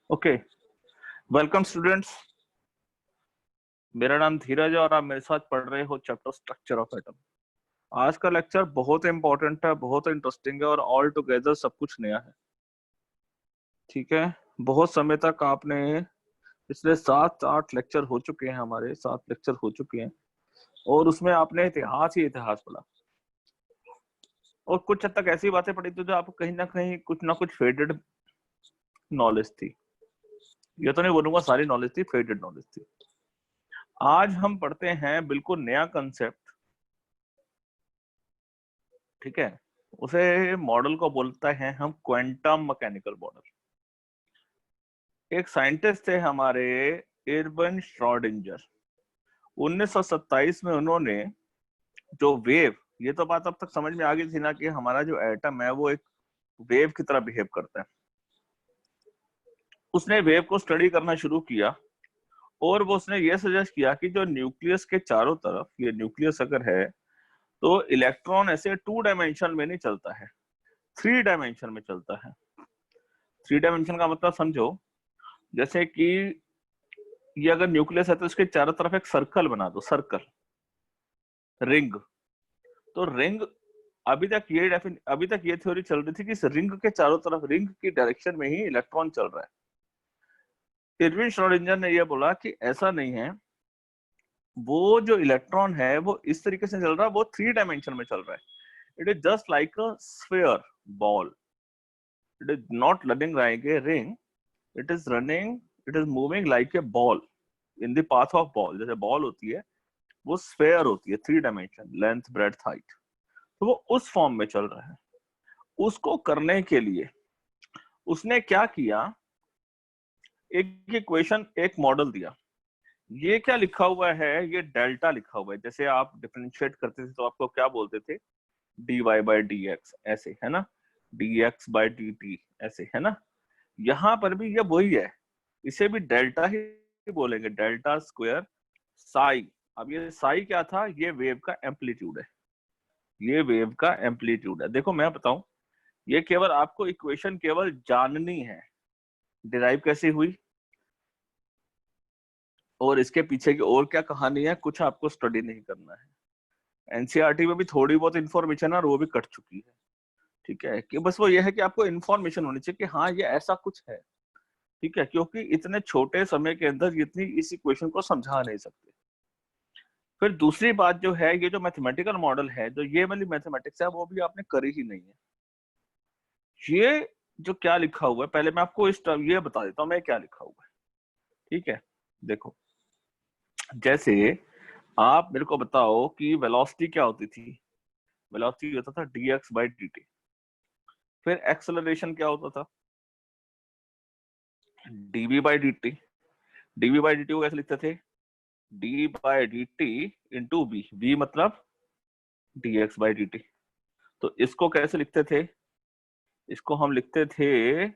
Okay, welcome students. मेरा नाम धीरज है और आप मेरे साथ पढ़ रहे हो चैप्टर स्ट्रक्चर ऑफ एटम। आज का लेक्चर बहुत इंपॉर्टेंट है, बहुत इंटरेस्टिंग है और ऑल टुगेदर सब कुछ नया है। ठीक है, बहुत समय तक आपने पिछले 7-8 लेक्चर हो चुके हैं, हमारे 7 लेक्चर हो चुके हैं और उसमें आपने इतिहास ही इतिहास पढ़ा और कुछ हद तक ऐसी बातें पढ़ी थी जो आपको कहीं ना कुछ फेडेड नॉलेज थी। ये तो नहीं बोलूंगा सारी नॉलेज थी, फेडेड नॉलेज थी। आज हम पढ़ते हैं बिल्कुल नया कंसेप्ट। ठीक है, उसे मॉडल को बोलता है हम क्वांटम मैकेनिकल मॉडल। एक साइंटिस्ट थे हमारे, एर्विन श्रोडिंगर। 1927 में उन्होंने जो वेव, ये तो बात अब तक समझ में आ गई थी ना कि हमारा जो एटम है वो एक वेव की तरह बिहेव करता है। उसने वेव को स्टडी करना शुरू किया और वो उसने ये सजेस्ट किया कि जो न्यूक्लियस के चारों तरफ ये न्यूक्लियस अगर है तो इलेक्ट्रॉन ऐसे 2 डायमेंशन में नहीं चलता है, 3 डायमेंशन में चलता है। 3 डायमेंशन का मतलब समझो, जैसे कि ये अगर न्यूक्लियस है तो इसके चारों तरफ एक सर्कल बना दो, सर्कल, रिंग। तो रिंग, अभी तक ये थ्योरी चल रही थी कि इस रिंग के चारों तरफ, रिंग की डायरेक्शन में ही इलेक्ट्रॉन चल रहा है। एर्विन श्रोडिंगर ने यह बोला कि ऐसा नहीं है, वो जो इलेक्ट्रॉन है वो इस तरीके से चल रहा है, वो 3 डायमेंशन में चल रहा है। It is just like a sphere, ball. It is not running like a ring, it is moving like a ball in the path of ball. जैसे बॉल होती है वो स्फेयर होती है, 3 डायमेंशन, लेंथ, ब्रेड्थ, हाइट। तो वो उस form में चल रहा है। उसको करने के लिए उसने क्या किया, एक इक्वेशन, एक मॉडल दिया। ये क्या लिखा हुआ है, ये डेल्टा लिखा हुआ है। जैसे आप डिफरेंशिएट करते थे तो आपको क्या बोलते थे, dy बाई डी एक्स, ऐसे है ना, dx बाई डी टी, ऐसे है ना। यहां पर भी ये वही है, इसे भी डेल्टा ही बोलेंगे, डेल्टा स्क्वायर साई। अब ये साई क्या था, ये वेव का एम्पलीट्यूड है, ये वेव का एम्पलीट्यूड है। देखो मैं बताऊं, ये केवल आपको इक्वेशन केवल जाननी है, डिराइव कैसे हुई और इसके पीछे की और क्या कहानी है, कुछ आपको स्टडी नहीं करना है। एनसीईआरटी में भी थोड़ी बहुत इंफॉर्मेशन है और वो भी कट चुकी है। ठीक है, कि बस वो ये है कि आपको इन्फॉर्मेशन होनी चाहिए कि हाँ ये ऐसा कुछ है। ठीक है, क्योंकि इतने छोटे समय के अंदर इतनी इस इक्वेशन को समझा नहीं सकते। फिर दूसरी बात जो है, ये जो मैथमेटिकल मॉडल है, जो ये वाली मैथमेटिक्स है, वो भी आपने करी ही नहीं है। ये जो क्या लिखा हुआ है, पहले मैं आपको इस ये बता देता हूँ मैं क्या लिखा हुआ है। ठीक है, देखो, जैसे आप मेरे को बताओ कि वेलोसिटी क्या होती थी। वेलोसिटी होता था dx बाई dt। फिर एक्सेलरेशन क्या होता था, dv by dt। dv by dt को कैसे लिखते थे, d by dt into v, v मतलब dx बाई dt। तो इसको कैसे लिखते थे, इसको हम लिखते थे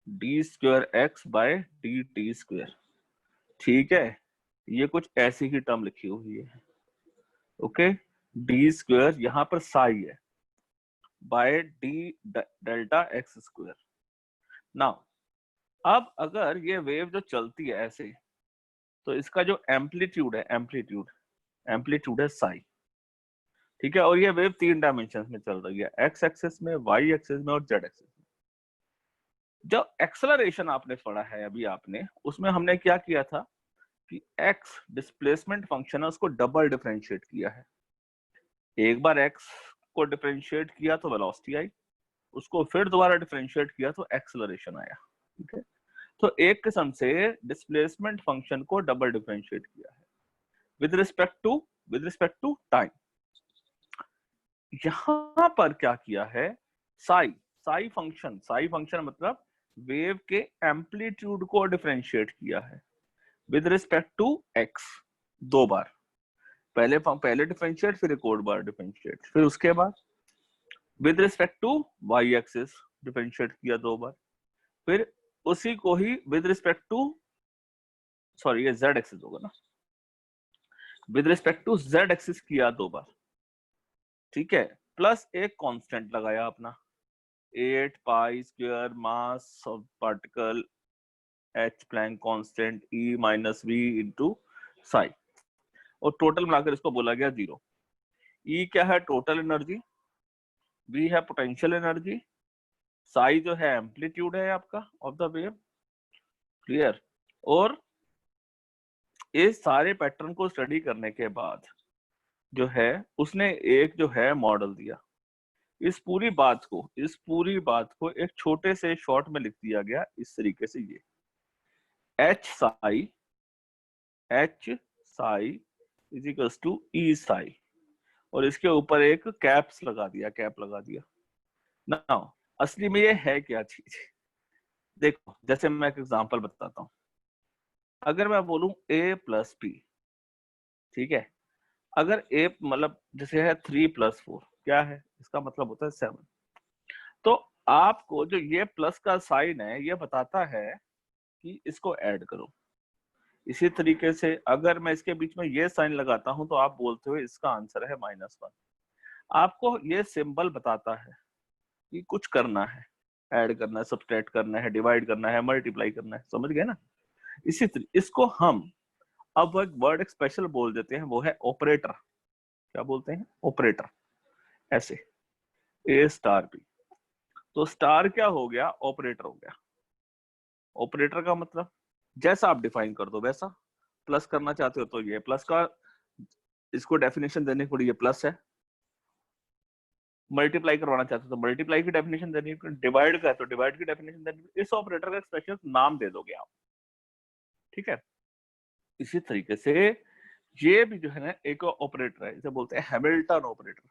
D square X by D T square. ठीक है, ये कुछ ऐसी ही टर्म लिखी हुई है। ओके, डी स्क्वायर यहाँ पर साई है, by D delta X square. Now अब अगर ये वेव जो चलती है ऐसे, तो इसका जो एम्पलीट्यूड है, एम्पलीट्यूड है साई। ठीक है, और ये वेव 3 डायमेंशन में चल रही है, एक्स एक्सिस में, वाई एक्सिस में और जेड एक्सिस में। जो एक्सेलरेशन आपने पढ़ा है अभी आपने, उसमें हमने क्या किया था कि x डिस्प्लेसमेंट फंक्शन है, उसको डबल डिफरेंशिएट किया है। एक बार x को डिफरेंशिएट किया तो वेलोसिटी आई, उसको फिर दोबारा डिफरेंशिएट किया तो एक्सेलरेशन आया। ठीक है, तो एक किस्म से डिस्प्लेसमेंट फंक्शन को डबल डिफरेंशिएट किया है विद रिस्पेक्ट टू टाइम। यहां पर क्या किया है, साई फंक्शन मतलब वेव के एम्पलीट्यूड को डिफरेंशिएट किया है विद रिस्पेक्ट टू एक्स, 2 बार। पहले डिफरेंशिएट, फिर एक और बार डिफरेंशिएट, फिर उसके बाद with respect to Y axis differentiate किया 2 बार, फिर उसी को ही विद रिस्पेक्ट टू, सॉरी ये जेड एक्सिस होगा ना, with respect to Z axis किया 2 बार। ठीक है, प्लस एक कांस्टेंट लगाया अपना, 8 pi square mass of particle h Planck constant E minus v into psi, और टोटल मिलाकर इसको बोला गया 0। E क्या है? टोटल एनर्जी, v है पोटेंशियल एनर्जी, साई जो है एम्पलीट्यूड है आपका ऑफ द वेव। क्लियर? और इस सारे पैटर्न को स्टडी करने के बाद जो है उसने एक जो है मॉडल दिया। इस पूरी बात को एक छोटे से शॉर्ट में लिख दिया गया इस तरीके से, ये H psi is equals to E psi, और इसके ऊपर एक कैप लगा दिया। नाउ असली में ये है क्या चीज? देखो, जैसे मैं एक एग्जांपल बताता हूं। अगर मैं बोलूं a प्लस बी, ठीक है, अगर a मतलब जैसे है 3 प्लस 4, क्या है इसका मतलब? होता है 7। तो आपको जो ये प्लस का साइन है ये बताता है कि इसको ऐड करो। इसी तरीके से अगर मैं इसके बीच में ये साइन लगाता हूं तो आप बोलते हो इसका आंसर है -1। आपको ये सिंबल बताता है कि कुछ करना है, ऐड करना है, सब्ट्रैक्ट करना है, डिवाइड करना है, मल्टीप्लाई करना है। समझ गए ना? इसी तरीके इसको हम अब एक वर्ड एक स्पेशल बोल देते हैं, वो है ऑपरेटर। क्या बोलते हैं? ऑपरेटर। ऐसे ए स्टार बी, तो स्टार क्या हो गया? ऑपरेटर हो गया। ऑपरेटर का मतलब जैसा आप डिफाइन कर दो वैसा। प्लस करना चाहते हो तो ये प्लस का, इसको डेफिनेशन देने के लिए ये प्लस है। मल्टीप्लाई करवाना चाहते हो तो मल्टीप्लाई की डेफिनेशन देनी है, डिवाइड का है तो डिवाइड की डेफिनेशन देनी है। इस ऑपरेटर का स्पेशल नाम दे दोगे आप, ठीक है? इसी तरीके से ये भी जो है ना एक ऑपरेटर है, इसे बोलते हैं हैमिल्टन ऑपरेटर।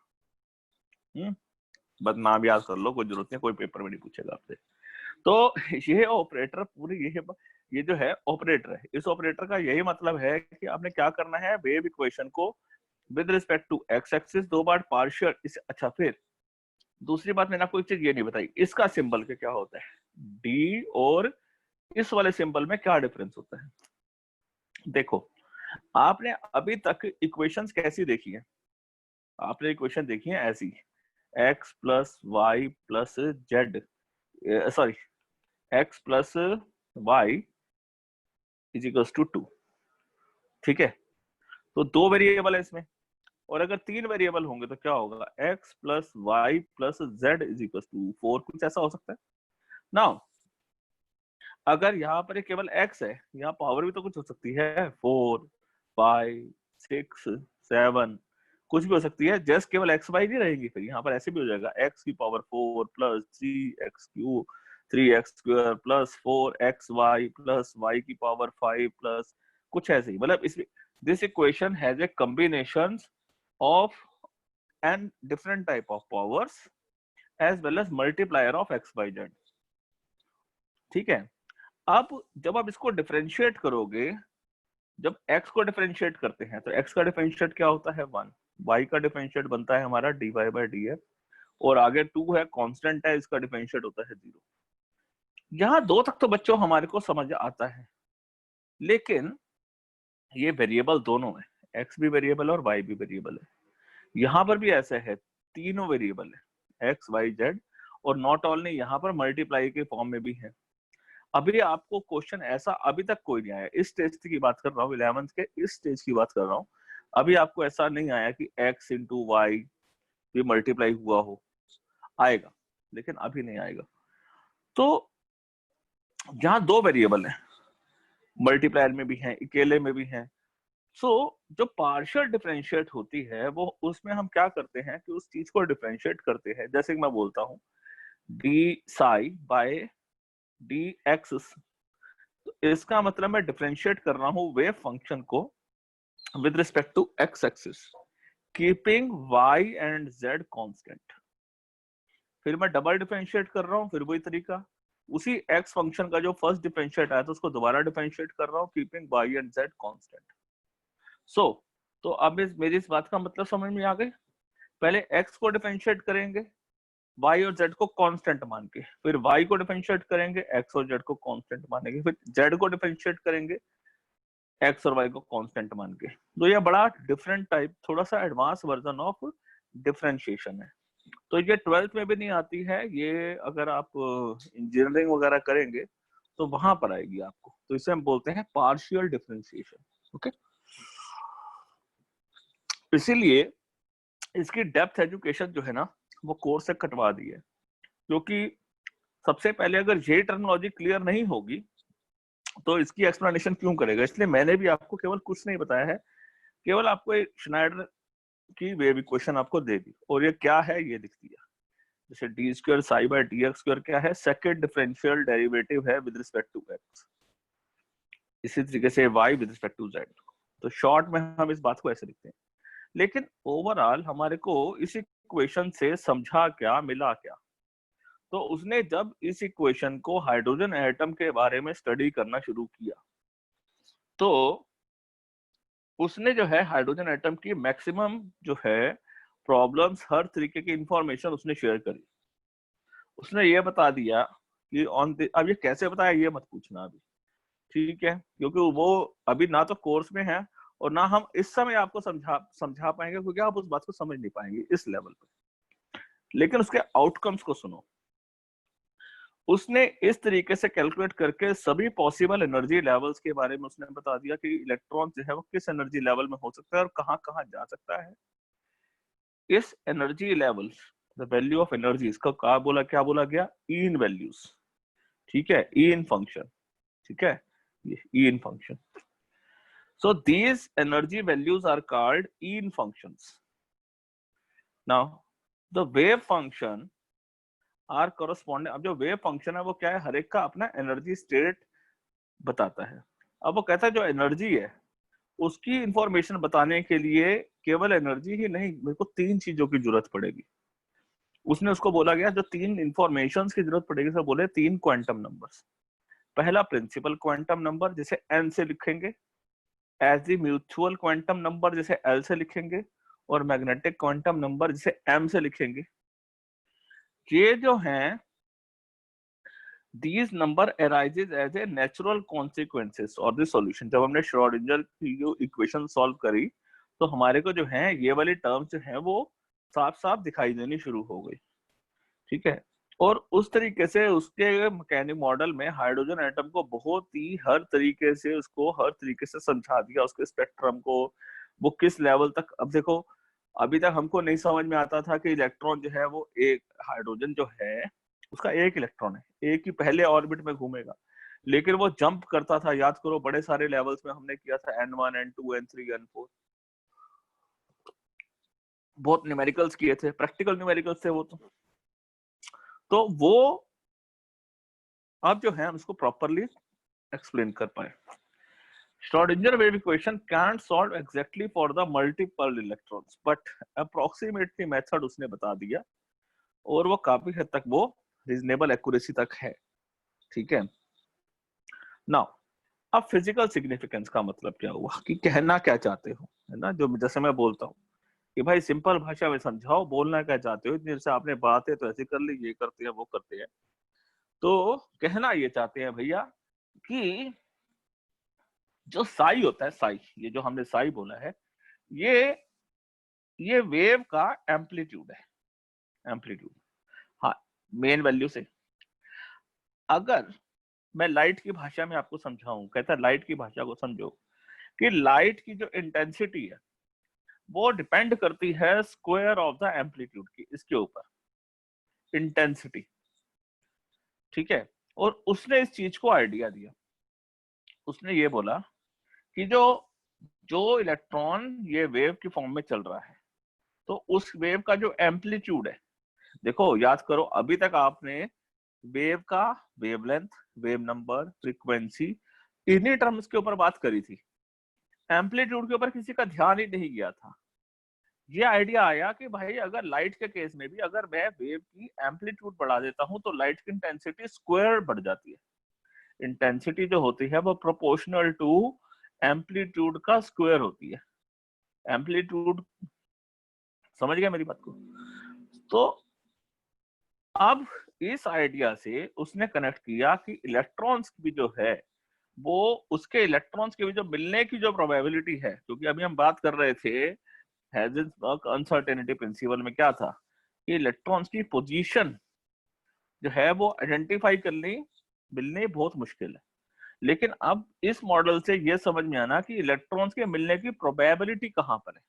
बस नाम याद कर लो, कोई जरूरत नहीं, कोई पेपर में नहीं पूछेगा आपसे। तो ये ऑपरेटर पूरी ये जो है ऑपरेटर है। इस ऑपरेटर का यही मतलब है कि आपने क्या करना है, वेव इक्वेशन को with respect to x axis दो बार पार्शियल इस। अच्छा, फिर दूसरी बात मैंने आपको एक चीज ये नहीं बताई, इसका सिंबल के क्या होता है, डी और इस वाले सिंबल में क्या डिफरेंस होता है। देखो, आपने अभी तक इक्वेशंस कैसी देखी है? आपने इक्वेशन देखी है ऐसी, X plus Y plus Z, sorry, X plus Y is equals to 2, ठीक है? तो 2 वेरिएबल है इसमें, और अगर 3 वेरिएबल होंगे तो क्या होगा? x plus Y plus Z is equal to 4, कुछ ऐसा हो सकता है। नाउ अगर यहाँ पर केवल x है, यहाँ पावर भी तो कुछ हो सकती है, 4 5 6 7, कुछ भी हो सकती है। जस्ट केवल x y नहीं रहेगी, फिर यहाँ पर ऐसे भी हो जाएगा, x की power 4 plus 3x cube 3x square plus 4xy plus y की पावर 5 प्लस कुछ ऐसे ही। मतलब इसमें this equation has a combination of and different type of powers as well as multiplier of x by z, ठीक है? अब जब आप इसको डिफरेंशिएट करोगे, जब x को डिफरेंशिएट करते हैं तो x का डिफरेंशिएट क्या होता है? 1। y का डिफरेंशिएट बनता है हमारा dy by dx, और आगे 2 है, कांस्टेंट है, इसका डिफरेंशिएट होता है 0। यहाँ 2 तक तो बच्चों हमारे को समझ आता है, लेकिन ये वेरिएबल दोनों है, x भी वेरिएबल और y भी वेरिएबल है। यहाँ पर भी ऐसा है, तीनों वेरिएबल है, x y z, और नॉट ओनली यहाँ पर मल्टीप्लाई के फॉर्म में भी है। अभी आपको क्वेश्चन ऐसा अभी तक कोई नहीं आया, इस स्टेज की बात कर रहा हूँ, 11th के इस स्टेज की बात कर रहा हूँ। अभी आपको ऐसा नहीं आया कि x इंटू वाई भी मल्टीप्लाई हुआ हो, आएगा लेकिन अभी नहीं आएगा। तो जहां 2 वेरिएबल है, मल्टीप्लायर में भी है, अकेले में भी है, सो जो पार्शियल डिफरेंशिएट होती है वो उसमें हम क्या करते हैं कि उस चीज को डिफरेंशिएट करते हैं। जैसे कि मैं बोलता हूँ d psi by d x, तो इसका मतलब मैं डिफरेंशिएट कर रहा हूँ वेव फंक्शन को with respect to x axis, keeping Y and Z constant. फिर मैं डबल डिफरेंशिएट कर रहा हूँ, फिर वही तरीका, उसी एक्स फंक्शन का जो फर्स्ट डिफरेंशिएट आया था उसको दोबारा डिफरेंशिएट कर रहा हूँ, keeping Y and Z constant. So तो अब मेरी इस बात का मतलब समझ में आ गई। पहले x को डिफरेंशिएट करेंगे y और z को कांस्टेंट मान के, फिर y को डिफरेंशिएट करेंगे x और z को कांस्टेंट मानेंगे, फिर z को डिफरेंशिएट करेंगे x और y को कांस्टेंट मान के। तो ये बड़ा डिफरेंट टाइप, थोड़ा सा एडवांस वर्जन ऑफ डिफरेंशिएशन है। तो ये 12th में भी नहीं आती है, ये अगर आप इंजीनियरिंग वगैरह करेंगे तो वहां पर आएगी आपको। तो इसे हम बोलते हैं पार्शियल डिफरेंशिएशन। ओके, इसीलिए इसकी डेप्थ एजुकेशन जो है ना वो कोर्स से कटवा दी है, क्योंकि सबसे पहले अगर ये टर्मिनोलॉजी क्लियर नहीं होगी तो इसकी एक्सप्लेनेशन क्यों करेगा। इसलिए मैंने भी आपको केवल कुछ नहीं बताया है, केवल आपको एक श्नाइडर की वेव इक्वेशन आपको दे दी, और ये क्या है ये दिख दिया। जैसे d square psi by d x square क्या है, सेकंड डिफरेंशियल डेरिवेटिव है विद रिस्पेक्ट टू एक्स। इसी तरीके से y with respect to z. तो शॉर्ट में हम इस बात को ऐसे लिखते हैं, लेकिन ओवरऑल हमारे को इस इक्वेशन से समझा क्या, मिला क्या। तो उसने जब इस इक्वेशन को हाइड्रोजन एटम के बारे में स्टडी करना शुरू किया तो उसने जो है हाइड्रोजन एटम की मैक्सिमम जो है प्रॉब्लम्स, हर तरीके की इंफॉर्मेशन उसने शेयर करी। उसने ये बता दिया कि अब ये कैसे बताया ये मत पूछना अभी, ठीक है, क्योंकि वो अभी ना तो कोर्स में है और ना हम इस समय आपको समझा पाएंगे, क्योंकि आप उस बात को समझ नहीं पाएंगे इस लेवल पे। लेकिन उसके आउटकम्स को सुनो। उसने इस तरीके से कैलकुलेट करके सभी पॉसिबल एनर्जी लेवल्स के बारे में उसने बता दिया कि इलेक्ट्रॉन जो है वो किस एनर्जी लेवल में हो सकता है और कहां कहां जा सकता है। इस energy level, the value of energy, इसका क्या बोला गया, ई इन वैल्यूज, ठीक है, ई इन फंक्शन, ठीक है, ये ई इन function. So these energy values are called Ein functions. Now, the wave function are corresponding. अब जो wave function है वो क्या है, हर एक का अपना एनर्जी स्टेट बताता है। अब वो कहता है जो एनर्जी है उसकी इंफॉर्मेशन बताने के लिए केवल एनर्जी ही नहीं, मेरे को 3 चीजों की जरूरत पड़ेगी। उसने उसको बोला गया जो 3 इंफॉर्मेशन की जरूरत पड़ेगी, सब बोले 3 क्वांटम नंबर्स। पहला प्रिंसिपल क्वांटम नंबर जिसे n से लिखेंगे, azimuthal quantum number जिसे L से लिखेंगे, और मैग्नेटिक क्वांटम नंबर जिसे M से लिखेंगे। ये जो हैं these number arises as a natural consequences of the solution। जब हमने श्रोडिंगर की जो इक्वेशन सॉल्व करी तो हमारे को जो है ये वाली टर्म्स जो है वो साफ साफ दिखाई देनी शुरू हो गई, ठीक है। और उस तरीके से उसके मैकेनिक मॉडल में हाइड्रोजन एटम को बहुत ही हर तरीके से उसको हर तरीके से समझा दिया, उसके स्पेक्ट्रम को, वो किस लेवल तक। अब देखो अभी तक हमको नहीं समझ में आता था कि इलेक्ट्रॉन जो है वो एक हाइड्रोजन जो है उसका एक इलेक्ट्रॉन है, एक ही पहले ऑर्बिट में घूमेगा, लेकिन वो जंप करता था। याद करो बड़े सारे लेवल्स में हमने किया था, N1 N2 N3 N4, बहुत न्यूमेरिकल्स किए थे, प्रैक्टिकल न्यूमेरिकल्स थे वो। तो वो अब जो है हम इसको प्रॉपरली एक्सप्लेन कर पाए। Schrodinger wave equation can't solve exactly for the multiple electrons, but approximately method उसने बता दिया, और वो काफी हद तक वो रीजनेबल एक्यूरेसी तक है, ठीक है। नाउ अब फिजिकल सिग्निफिकेंस का मतलब क्या हुआ, कि कहना क्या चाहते हो, है ना। जो जैसे मैं बोलता हूँ कि भाई सिंपल भाषा में समझाओ, बोलना क्या चाहते हो, इतनी से आपने बातें तो ऐसे कर ली, ये करते हैं वो करते हैं। तो कहना ये चाहते हैं भैया कि जो साई होता है, साई, ये जो हमने साई बोला है, ये वेव का एम्पलीट्यूड है, एम्पलीट्यूड। हाँ, मेन वैल्यू से अगर मैं लाइट की भाषा में आपको समझाऊं, कहता है लाइट की भाषा को समझो कि लाइट की जो इंटेंसिटी है वो डिपेंड करती है स्क्वायर ऑफ द एम्पलीट्यूड की, इसके ऊपर इंटेंसिटी, ठीक है। और उसने इस चीज को आइडिया दिया, उसने ये बोला कि जो जो इलेक्ट्रॉन ये वेव की फॉर्म में चल रहा है, तो उस वेव का जो एम्पलीट्यूड है, देखो याद करो अभी तक आपने वेव का वेवलेंथ, वेव नंबर, फ्रीक्वेंसी, इन्हीं टर्म्स के ऊपर बात करी थी। एम्पलीट्यूड के ऊपर किसी का ध्यान ही नहीं गया था। ये आइडिया आया कि भाई अगर लाइट के केस में भी अगर मैं वेव की एम्पलीट्यूड बढ़ा देता हूं तो लाइट की इंटेंसिटी स्क्वायर बढ़ जाती है। इंटेंसिटी जो होती है वो प्रोपोर्शनल टू एम्पलीट्यूड का स्क्वायर होती है। एम्पलीट्यूड, समझ गया मेरी बात को। तो अब इस आइडिया से उसने कनेक्ट किया कि इलेक्ट्रॉन्स की जो है वो उसके इलेक्ट्रॉन्स के भी जो मिलने की जो प्रोबेबिलिटी है, क्योंकि अभी हम बात कर रहे थे हाइजेंसबर्ग अनसर्टेनिटी प्रिंसिपल में क्या था कि इलेक्ट्रॉन्स की पोजीशन जो है वो आइडेंटिफाई मिलने बहुत मुश्किल है। लेकिन अब इस मॉडल से ये समझ में आना कि इलेक्ट्रॉन्स के मिलने की प्रोबेबिलिटी कहाँ पर है।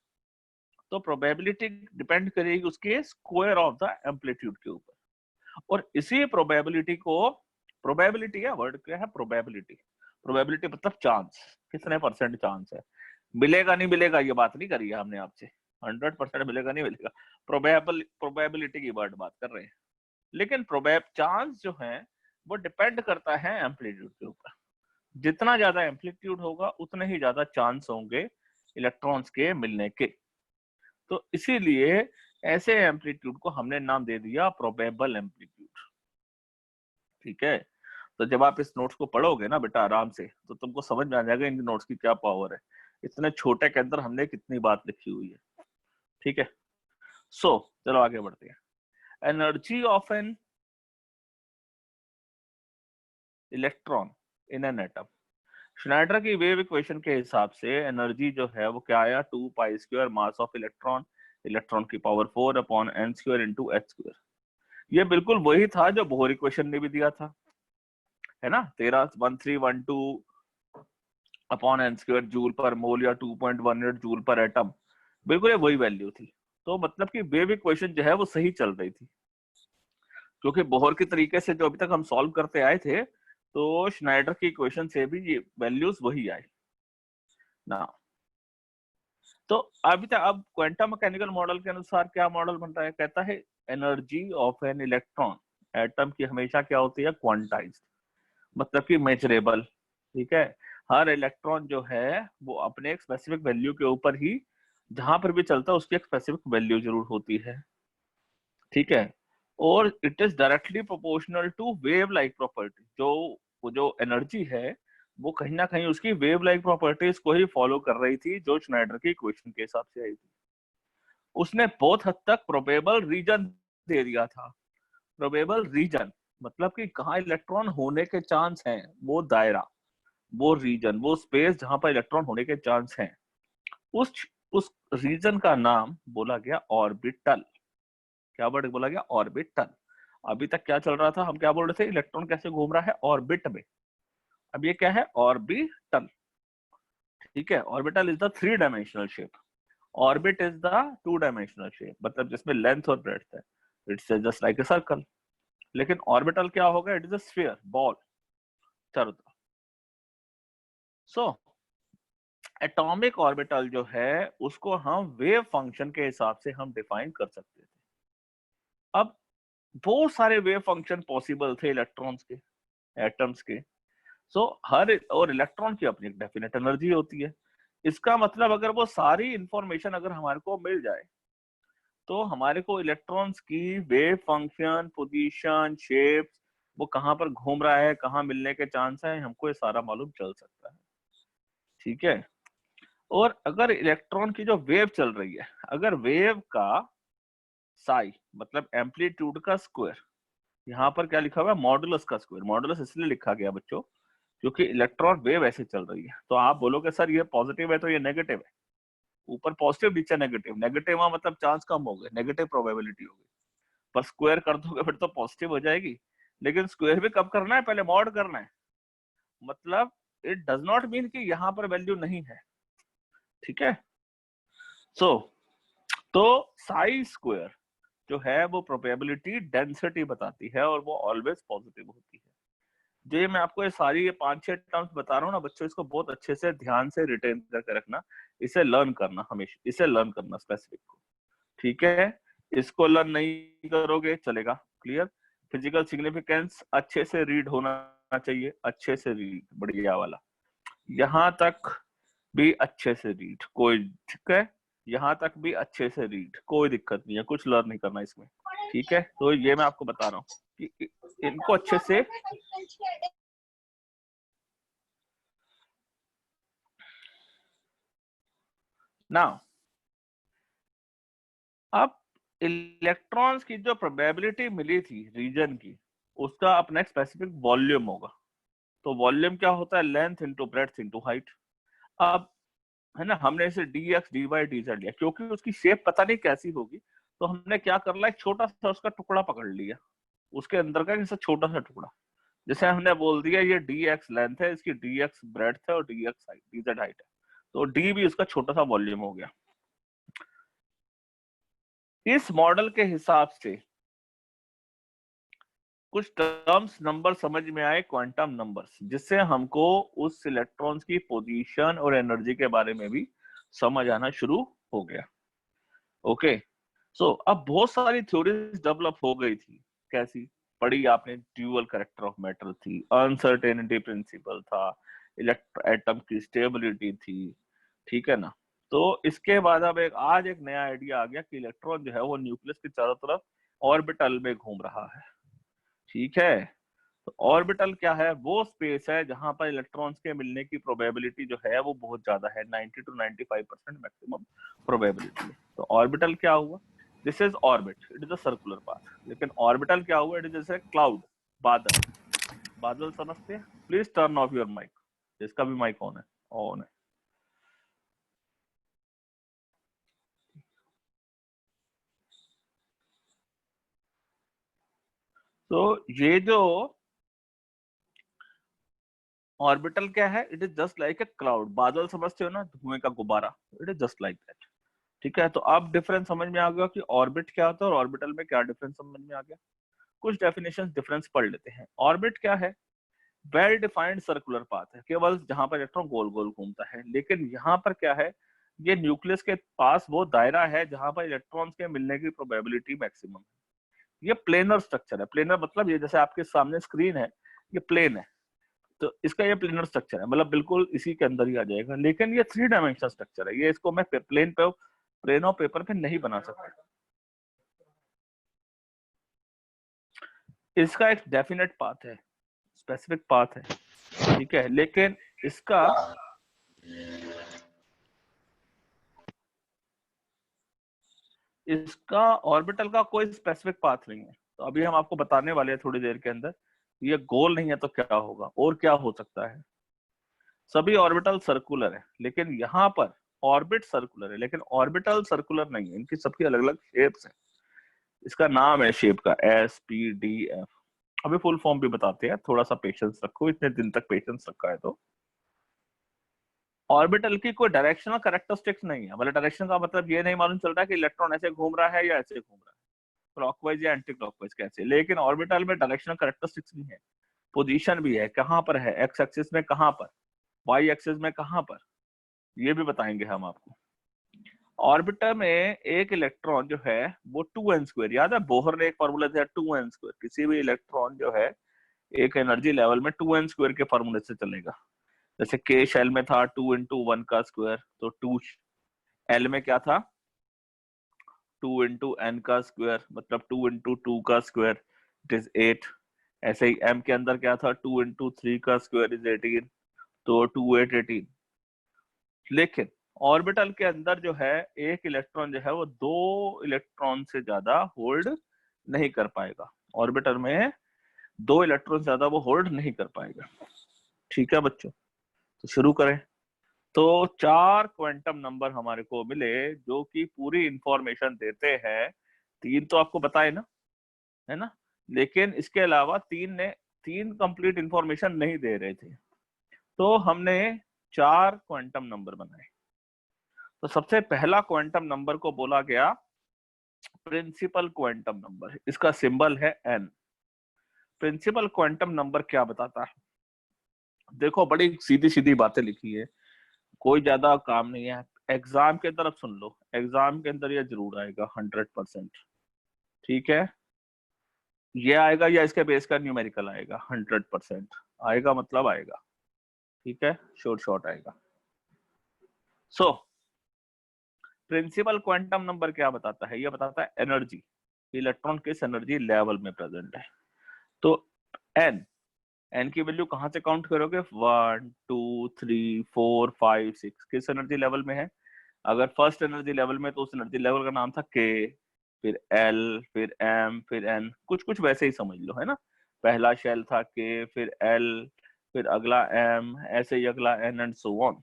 तो प्रोबेबिलिटी डिपेंड करेगी उसके स्क्वायर ऑफ द एम्पलीट्यूड के ऊपर, और इसी प्रोबेबिलिटी है, वर्ड क्या है, प्रोबेबिलिटी। प्रोबेबिलिटी मतलब चांस, कितने परसेंट चांस है, मिलेगा नहीं मिलेगा ये बात नहीं करी है हमने आपसे, 100% मिलेगा नहीं मिलेगा, प्रोबेबिलिटी की बात कर रहे हैं। लेकिन चांस जो है वो डिपेंड करता है एम्पलीट्यूड के ऊपर। जितना ज्यादा एम्पलीट्यूड होगा उतने ही ज्यादा चांस होंगे इलेक्ट्रॉन्स के मिलने के। तो इसीलिए ऐसे एम्पलीट्यूड को हमने नाम दे दिया प्रोबेबल एम्पलीट्यूड। ठीक है, तो जब आप इस नोट्स को पढ़ोगे ना बेटा आराम से, तो तुमको समझ में आ जाएगा इन नोट्स की क्या पावर है, इतने छोटे के अंदर हमने कितनी बात लिखी हुई है। ठीक है, सो चलो आगे बढ़ते हैं। Energy of an electron in an atom. Schneider की वेव इक्वेशन के हिसाब से एनर्जी जो है वो क्या आया, 2 pi square mass of electron, electron की power 4 upon N square into H square. ये बिल्कुल वही था जो बोहर इक्वेशन ने भी दिया था, है ना, 131312 अपॉन एन स्क्वायर जूल पर मोल या 2.18 जूल पर एटम, बिल्कुल ये वही वैल्यू थी। तो मतलब कि वेव इक्वेशन जो है वो सही चल रही थी, क्योंकि बोहर के तरीके से जो अभी तक हम सॉल्व करते आए थे, तो श्नाइडर की इक्वेशन से भी ये वैल्यूज वही आई ना। तो अभी तक अब क्वांटम मैकेनिकल मॉडल के अनुसार क्या मॉडल बनता है, कहता है energy of an electron atom की हमेशा क्या होती है, क्वांटाइज्ड, मतलब कि मेजरेबल। ठीक है, हर इलेक्ट्रॉन जो है वो अपने एक स्पेसिफिक वैल्यू के ऊपर ही जहां पर भी चलता है उसकी एक स्पेसिफिक वैल्यू जरूर होती है। ठीक है, और it is directly proportional to wave like property. जो एनर्जी है वो कहीं ना कहीं उसकी वेव लाइक प्रॉपर्टीज को ही फॉलो कर रही थी, जो श्नाइडर की इक्वेशन के हिसाब से आई थी। उसने बहुत हद तक प्रोबेबल रीजन दे दिया था। प्रोबेबल रीजन मतलब कि कहाँ इलेक्ट्रॉन होने के चांस हैं, वो दायरा, वो रीजन, वो स्पेस जहां पर इलेक्ट्रॉन होने के चांस हैं, उस उस रीजन का नाम बोला गया ऑर्बिटल। क्या वर्ड बोला गया, ऑर्बिटल। अभी तक क्या चल रहा था, हम क्या बोल रहे थे, इलेक्ट्रॉन कैसे घूम रहा है ऑर्बिट में, अब ये क्या है, ऑर्बिटल। ठीक है, orbital is the 3 dimensional shape, orbit is the 2 dimensional shape, मतलब जिसमें लेंथ और ब्रेड्थ है, it's just like a circle. लेकिन ऑर्बिटल क्या होगा, it is a sphere, ball, चारों तरफ। सो एटॉमिक ऑर्बिटल जो है उसको हम वेव फंक्शन के हिसाब से हम डिफाइन कर सकते थे। अब बहुत सारे वेव फंक्शन पॉसिबल थे इलेक्ट्रॉन्स के, एटम्स के। सो हर और इलेक्ट्रॉन की अपनी एक डेफिनेट एनर्जी होती है। इसका मतलब अगर वो सारी इंफॉर्मेशन अगर हमारे को मिल जाए, तो हमारे को इलेक्ट्रॉन्स की वेव फंक्शन, पोजीशन, शेप्स, वो कहाँ पर घूम रहा है, कहाँ मिलने के चांस है, हमको ये सारा मालूम चल सकता है। ठीक है, और अगर इलेक्ट्रॉन की जो वेव चल रही है, अगर वेव का साई मतलब एम्पलीट्यूड का स्क्वायर, यहाँ पर क्या लिखा हुआ है, मॉडुलस का स्क्वायर। मॉडुलस इसलिए लिखा गया बच्चों क्योंकि इलेक्ट्रॉन वेव ऐसे चल रही है। तो आप बोलोगे सर ये पॉजिटिव है तो ये नेगेटिव है, ऊपर पॉजिटिव नीचे नेगेटिव, नेगेटिव हुआ मतलब चांस कम हो गए, नेगेटिव प्रोबेबिलिटी हो गई। पर स्क्वायर कर दोगे फिर तो पॉजिटिव हो जाएगी। लेकिन स्क्वायर भी कब करना है, पहले मॉड करना है, मतलब इट डज नॉट मीन कि यहाँ पर वैल्यू नहीं है। ठीक है, सो तो साई स्क्वायर जो है वो प्रोबेबिलिटी डेंसिटी बताती है, और वो ऑलवेज पॉजिटिव होती है। जो ये मैं आपको ये सारी ये 5-6 टर्म्स बता रहा हूँ ना बच्चों, इसको बहुत अच्छे से ध्यान से रिटेन करके रखना, इसे लर्न करना, हमेशा इसे लर्न करना स्पेसिफिक को। ठीक है, इसको लर्न नहीं करोगे चलेगा, क्लियर। फिजिकल सिग्निफिकेंस अच्छे से रीड होना चाहिए, अच्छे से रीड, बढ़िया वाला, यहां तक भी अच्छे से रीड, कोई ठीक है, यहाँ तक भी अच्छे से रीड, कोई दिक्कत नहीं है, कुछ लर्न नहीं करना इसमें। ठीक है, तो ये मैं आपको बता रहा हूँ कि इनको अच्छे से ना। अब इलेक्ट्रॉन्स की जो प्रोबेबिलिटी मिली थी रीजन की, उसका अपना एक स्पेसिफिक वॉल्यूम होगा। तो वॉल्यूम क्या होता है, length into breadth into height. अब है ना, हमने इसे dx dy dz लिया क्योंकि उसकी शेप पता नहीं कैसी होगी, तो हमने क्या कर लिया, एक छोटा सा उसका टुकड़ा पकड़ लिया, उसके अंदर का जैसे छोटा सा टुकड़ा, जैसे हमने बोल दिया ये dx लेंथ है, इसकी dx ब्रेड्थ है और dx हाइट, dz हाइट है, तो d भी उसका छोटा सा वॉल्यूम हो गया। इस मॉडल के हिसाब से कुछ टर्म्स नंबर समझ में आए, क्वांटम नंबर्स, जिससे हमको उस इलेक्ट्रॉन्स की पोजीशन और एनर्जी के बारे में भी समझ आना शुरू हो गया। ओके, सो अब बहुत सारी थ्योरीज डेवलप हो गई थी। कैसी पढ़ी आपने? ड्यूअल कैरेक्टर ऑफ मैटर थी, अनसर्टेनिटी प्रिंसिपल था, एटम की स्टेबिलिटी थी, ठीक है ना। तो इसके बाद अब आज एक नया आइडिया आ गया कि इलेक्ट्रॉन जो है वो न्यूक्लियस के चारों तरफ ऑर्बिटल में घूम रहा है, ठीक है। तो ऑर्बिटल क्या है? वो स्पेस है जहां पर इलेक्ट्रॉन्स के मिलने की प्रोबेबिलिटी जो है वो बहुत ज्यादा है, 90 to 95% मैक्सिमम प्रोबेबिलिटी है। तो ऑर्बिटल क्या हुआ? This is orbit, it is a circular path. लेकिन ऑर्बिटल क्या हुआ? इट इज जैसे क्लाउड, बादल। बादल समझते हैं? Please turn off your mic, जिसका भी माइक ऑन है, ऑन है। तो ये जो ऑर्बिटल क्या है? It is just like A cloud, बादल समझते हो ना, धुएं का गुब्बारा, it is just like that, ठीक है। तो अब डिफरेंस समझ में आ गया कि ऑर्बिट क्या होता है और ऑर्बिटल में क्या डिफरेंस समझ में आ गया। कुछ डेफिनेशन डिफरेंस पढ़ लेते हैं। ऑर्बिट क्या है? वेल डिफाइंड सर्कुलर पाथ है, केवल जहां पर इलेक्ट्रॉन गोल गोल घूमता है। लेकिन यहाँ पर क्या है? ये न्यूक्लियस के पास वो दायरा है जहां पर इलेक्ट्रॉन्स के मिलने की प्रोबेबिलिटी मैक्सिमम है। ये प्लेनर स्ट्रक्चर है। प्लेनर मतलब ये जैसे आपके सामने स्क्रीन है, ये प्लेन है, तो इसका ये प्लेनर स्ट्रक्चर है, मतलब बिल्कुल इसी के अंदर ही आ जाएगा। लेकिन ये 3 डायमेंशनल स्ट्रक्चर है, ये इसको मैं प्लेन ऑफ पेपर पे नहीं बना सकता। इसका एक डेफिनेट पाथ है, स्पेसिफिक पाथ है, ठीक है। लेकिन इसका इसका ऑर्बिटल का कोई स्पेसिफिक पाथ नहीं है। तो अभी हम आपको बताने वाले हैं थोड़ी देर के अंदर, ये गोल नहीं है तो क्या होगा और क्या हो सकता है। सभी ऑर्बिटल सर्कुलर है, लेकिन यहाँ पर ऑर्बिट सर्कुलर है, लेकिन ऑर्बिटल सर्कुलर नहीं है, इनकी सबकी अलग अलग शेप्स है। इसका नाम है शेप का SPDF। अभी फुल फॉर्म भी बताते हैं, थोड़ा सा पेशेंस रखो, इतने दिन तक पेशेंस रखा है तो। ऑर्बिटल की कोई डायरेक्शनल कैरेक्टरिस्टिक्स नहीं है, मतलब डायरेक्शन का मतलब ये नहीं मालूम चल रहा कि इलेक्ट्रॉन ऐसे घूम रहा है या ऐसे घूम रहा है, क्लॉकवाइज या एंटी क्लॉकवाइज कैसे। लेकिन ऑर्बिटल में डायरेक्शनल कैरेक्टरिस्टिक्स भी है, पोजीशन भी है, कहां पर है, एक्स एक्सिस में कहां पर, वाई एक्सिस में कहां पर, ये भी बताएंगे हम आपको। ऑर्बिटर में एक इलेक्ट्रॉन जो है वो 2n², याद है बोहर ने एक फॉर्मूला दिया 2n², किसी भी इलेक्ट्रॉन जो है एक एनर्जी लेवल में 2n² के फॉर्मूले से चलेगा। जैसे के शेल में था 2 × 1 का स्क्वायर, तो 2 एल में क्या था 2 × n का स्क्वायर, मतलब 2 × 2 का स्क्वायर, इट इज 8। ऐसे ही m के अंदर क्या था 2 × 3 का स्क्वायर इज 18, तो 2 8 18। लेकिन ऑर्बिटल के अंदर जो है एक इलेक्ट्रॉन जो है वो 2 इलेक्ट्रॉन से ज्यादा होल्ड नहीं कर पाएगा। ऑर्बिटल में 2 इलेक्ट्रॉन से ज्यादा वो होल्ड नहीं कर पाएगा, ठीक है बच्चों। तो शुरू करें। तो 4 क्वांटम नंबर हमारे को मिले जो कि पूरी इंफॉर्मेशन देते हैं। 3 तो आपको बताए ना, है ना, लेकिन इसके अलावा 3 कंप्लीट इंफॉर्मेशन नहीं दे रहे थे। तो हमने 4 क्वांटम नंबर बनाए। तो सबसे पहला क्वांटम नंबर को बोला गया प्रिंसिपल क्वांटम नंबर, इसका सिंबल है n। प्रिंसिपल क्वांटम नंबर क्या बताता है? देखो बड़ी सीधी सीधी बातें लिखी है, कोई ज्यादा काम नहीं है। एग्जाम के तरफ सुन लो, एग्जाम के अंदर ये जरूर आएगा 100%, ठीक है। ये आएगा या इसके बेस का न्यूमेरिकल आएगा, 100% आएगा, मतलब आएगा, ठीक है, शॉर्ट आएगा। सो प्रिंसिपल क्वांटम नंबर क्या बताता है? ये बताता है एनर्जी, इलेक्ट्रॉन किस एनर्जी लेवल में प्रेजेंट है। तो एन की वैल्यू कहां से काउंट करोगे? 1 2 3 4 5 6, किस एनर्जी लेवल में है? अगर फर्स्ट एनर्जी लेवल में तो उस एनर्जी लेवल का नाम था के, फिर एल, फिर एम, फिर एन, कुछ कुछ वैसे ही समझ लो, है ना। पहला शेल था के, फिर एल, फिर अगला एम, ऐसे ही अगला एन एंड सो ऑन,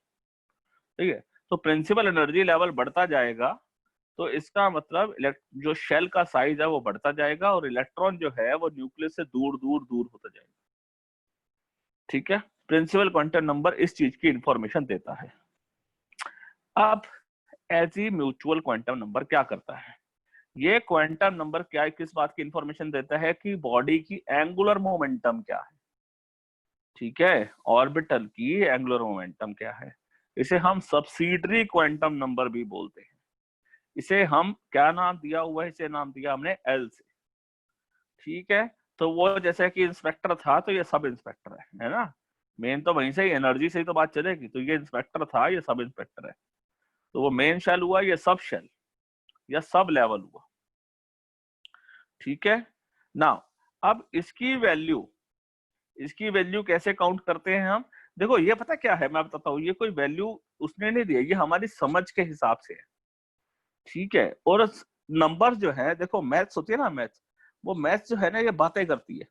ठीक है। तो प्रिंसिपल एनर्जी लेवल बढ़ता जाएगा तो इसका मतलब जो शेल का साइज है वो बढ़ता जाएगा और इलेक्ट्रॉन जो है वो न्यूक्लियस से दूर दूर दूर होता जाएगा। ठीक है, प्रिंसिपल क्वांटम नंबर इस चीज की इंफॉर्मेशन देता है। अब एजी म्यूचुअल क्वांटम नंबर क्या करता है? ये क्वांटम नंबर क्या है, किस बात की इंफॉर्मेशन देता है कि बॉडी की एंगुलर मोमेंटम क्या है। ठीक है, ऑर्बिटल की एंगुलर मोमेंटम क्या है। इसे हम सब्सिडरी क्वांटम नंबर भी बोलते हैं। इसे हम क्या नाम दिया हुआ है? इसे नाम दिया हमने एल से। ठीक है, तो वो जैसे कि इंस्पेक्टर था तो ये सब इंस्पेक्टर है ना। मेन तो वहीं से ही, एनर्जी से ही तो बात चलेगी। तो ये इंस्पेक्टर था, ये सब इंस्पेक्टर है। तो वो मेन शेल हुआ, ये सब शेल या सब लेवल हुआ। ठीक है ना। अब इसकी वैल्यू कैसे काउंट करते हैं हम? देखो ये पता क्या है, मैं बताता हूँ। ये कोई वैल्यू उसने नहीं दिया, ये हमारी समझ के हिसाब से है। ठीक है, और नंबर जो है, देखो मैथ्स होती है ना, मैथ्स, वो मैथ्स जो है ना ये बातें करती है।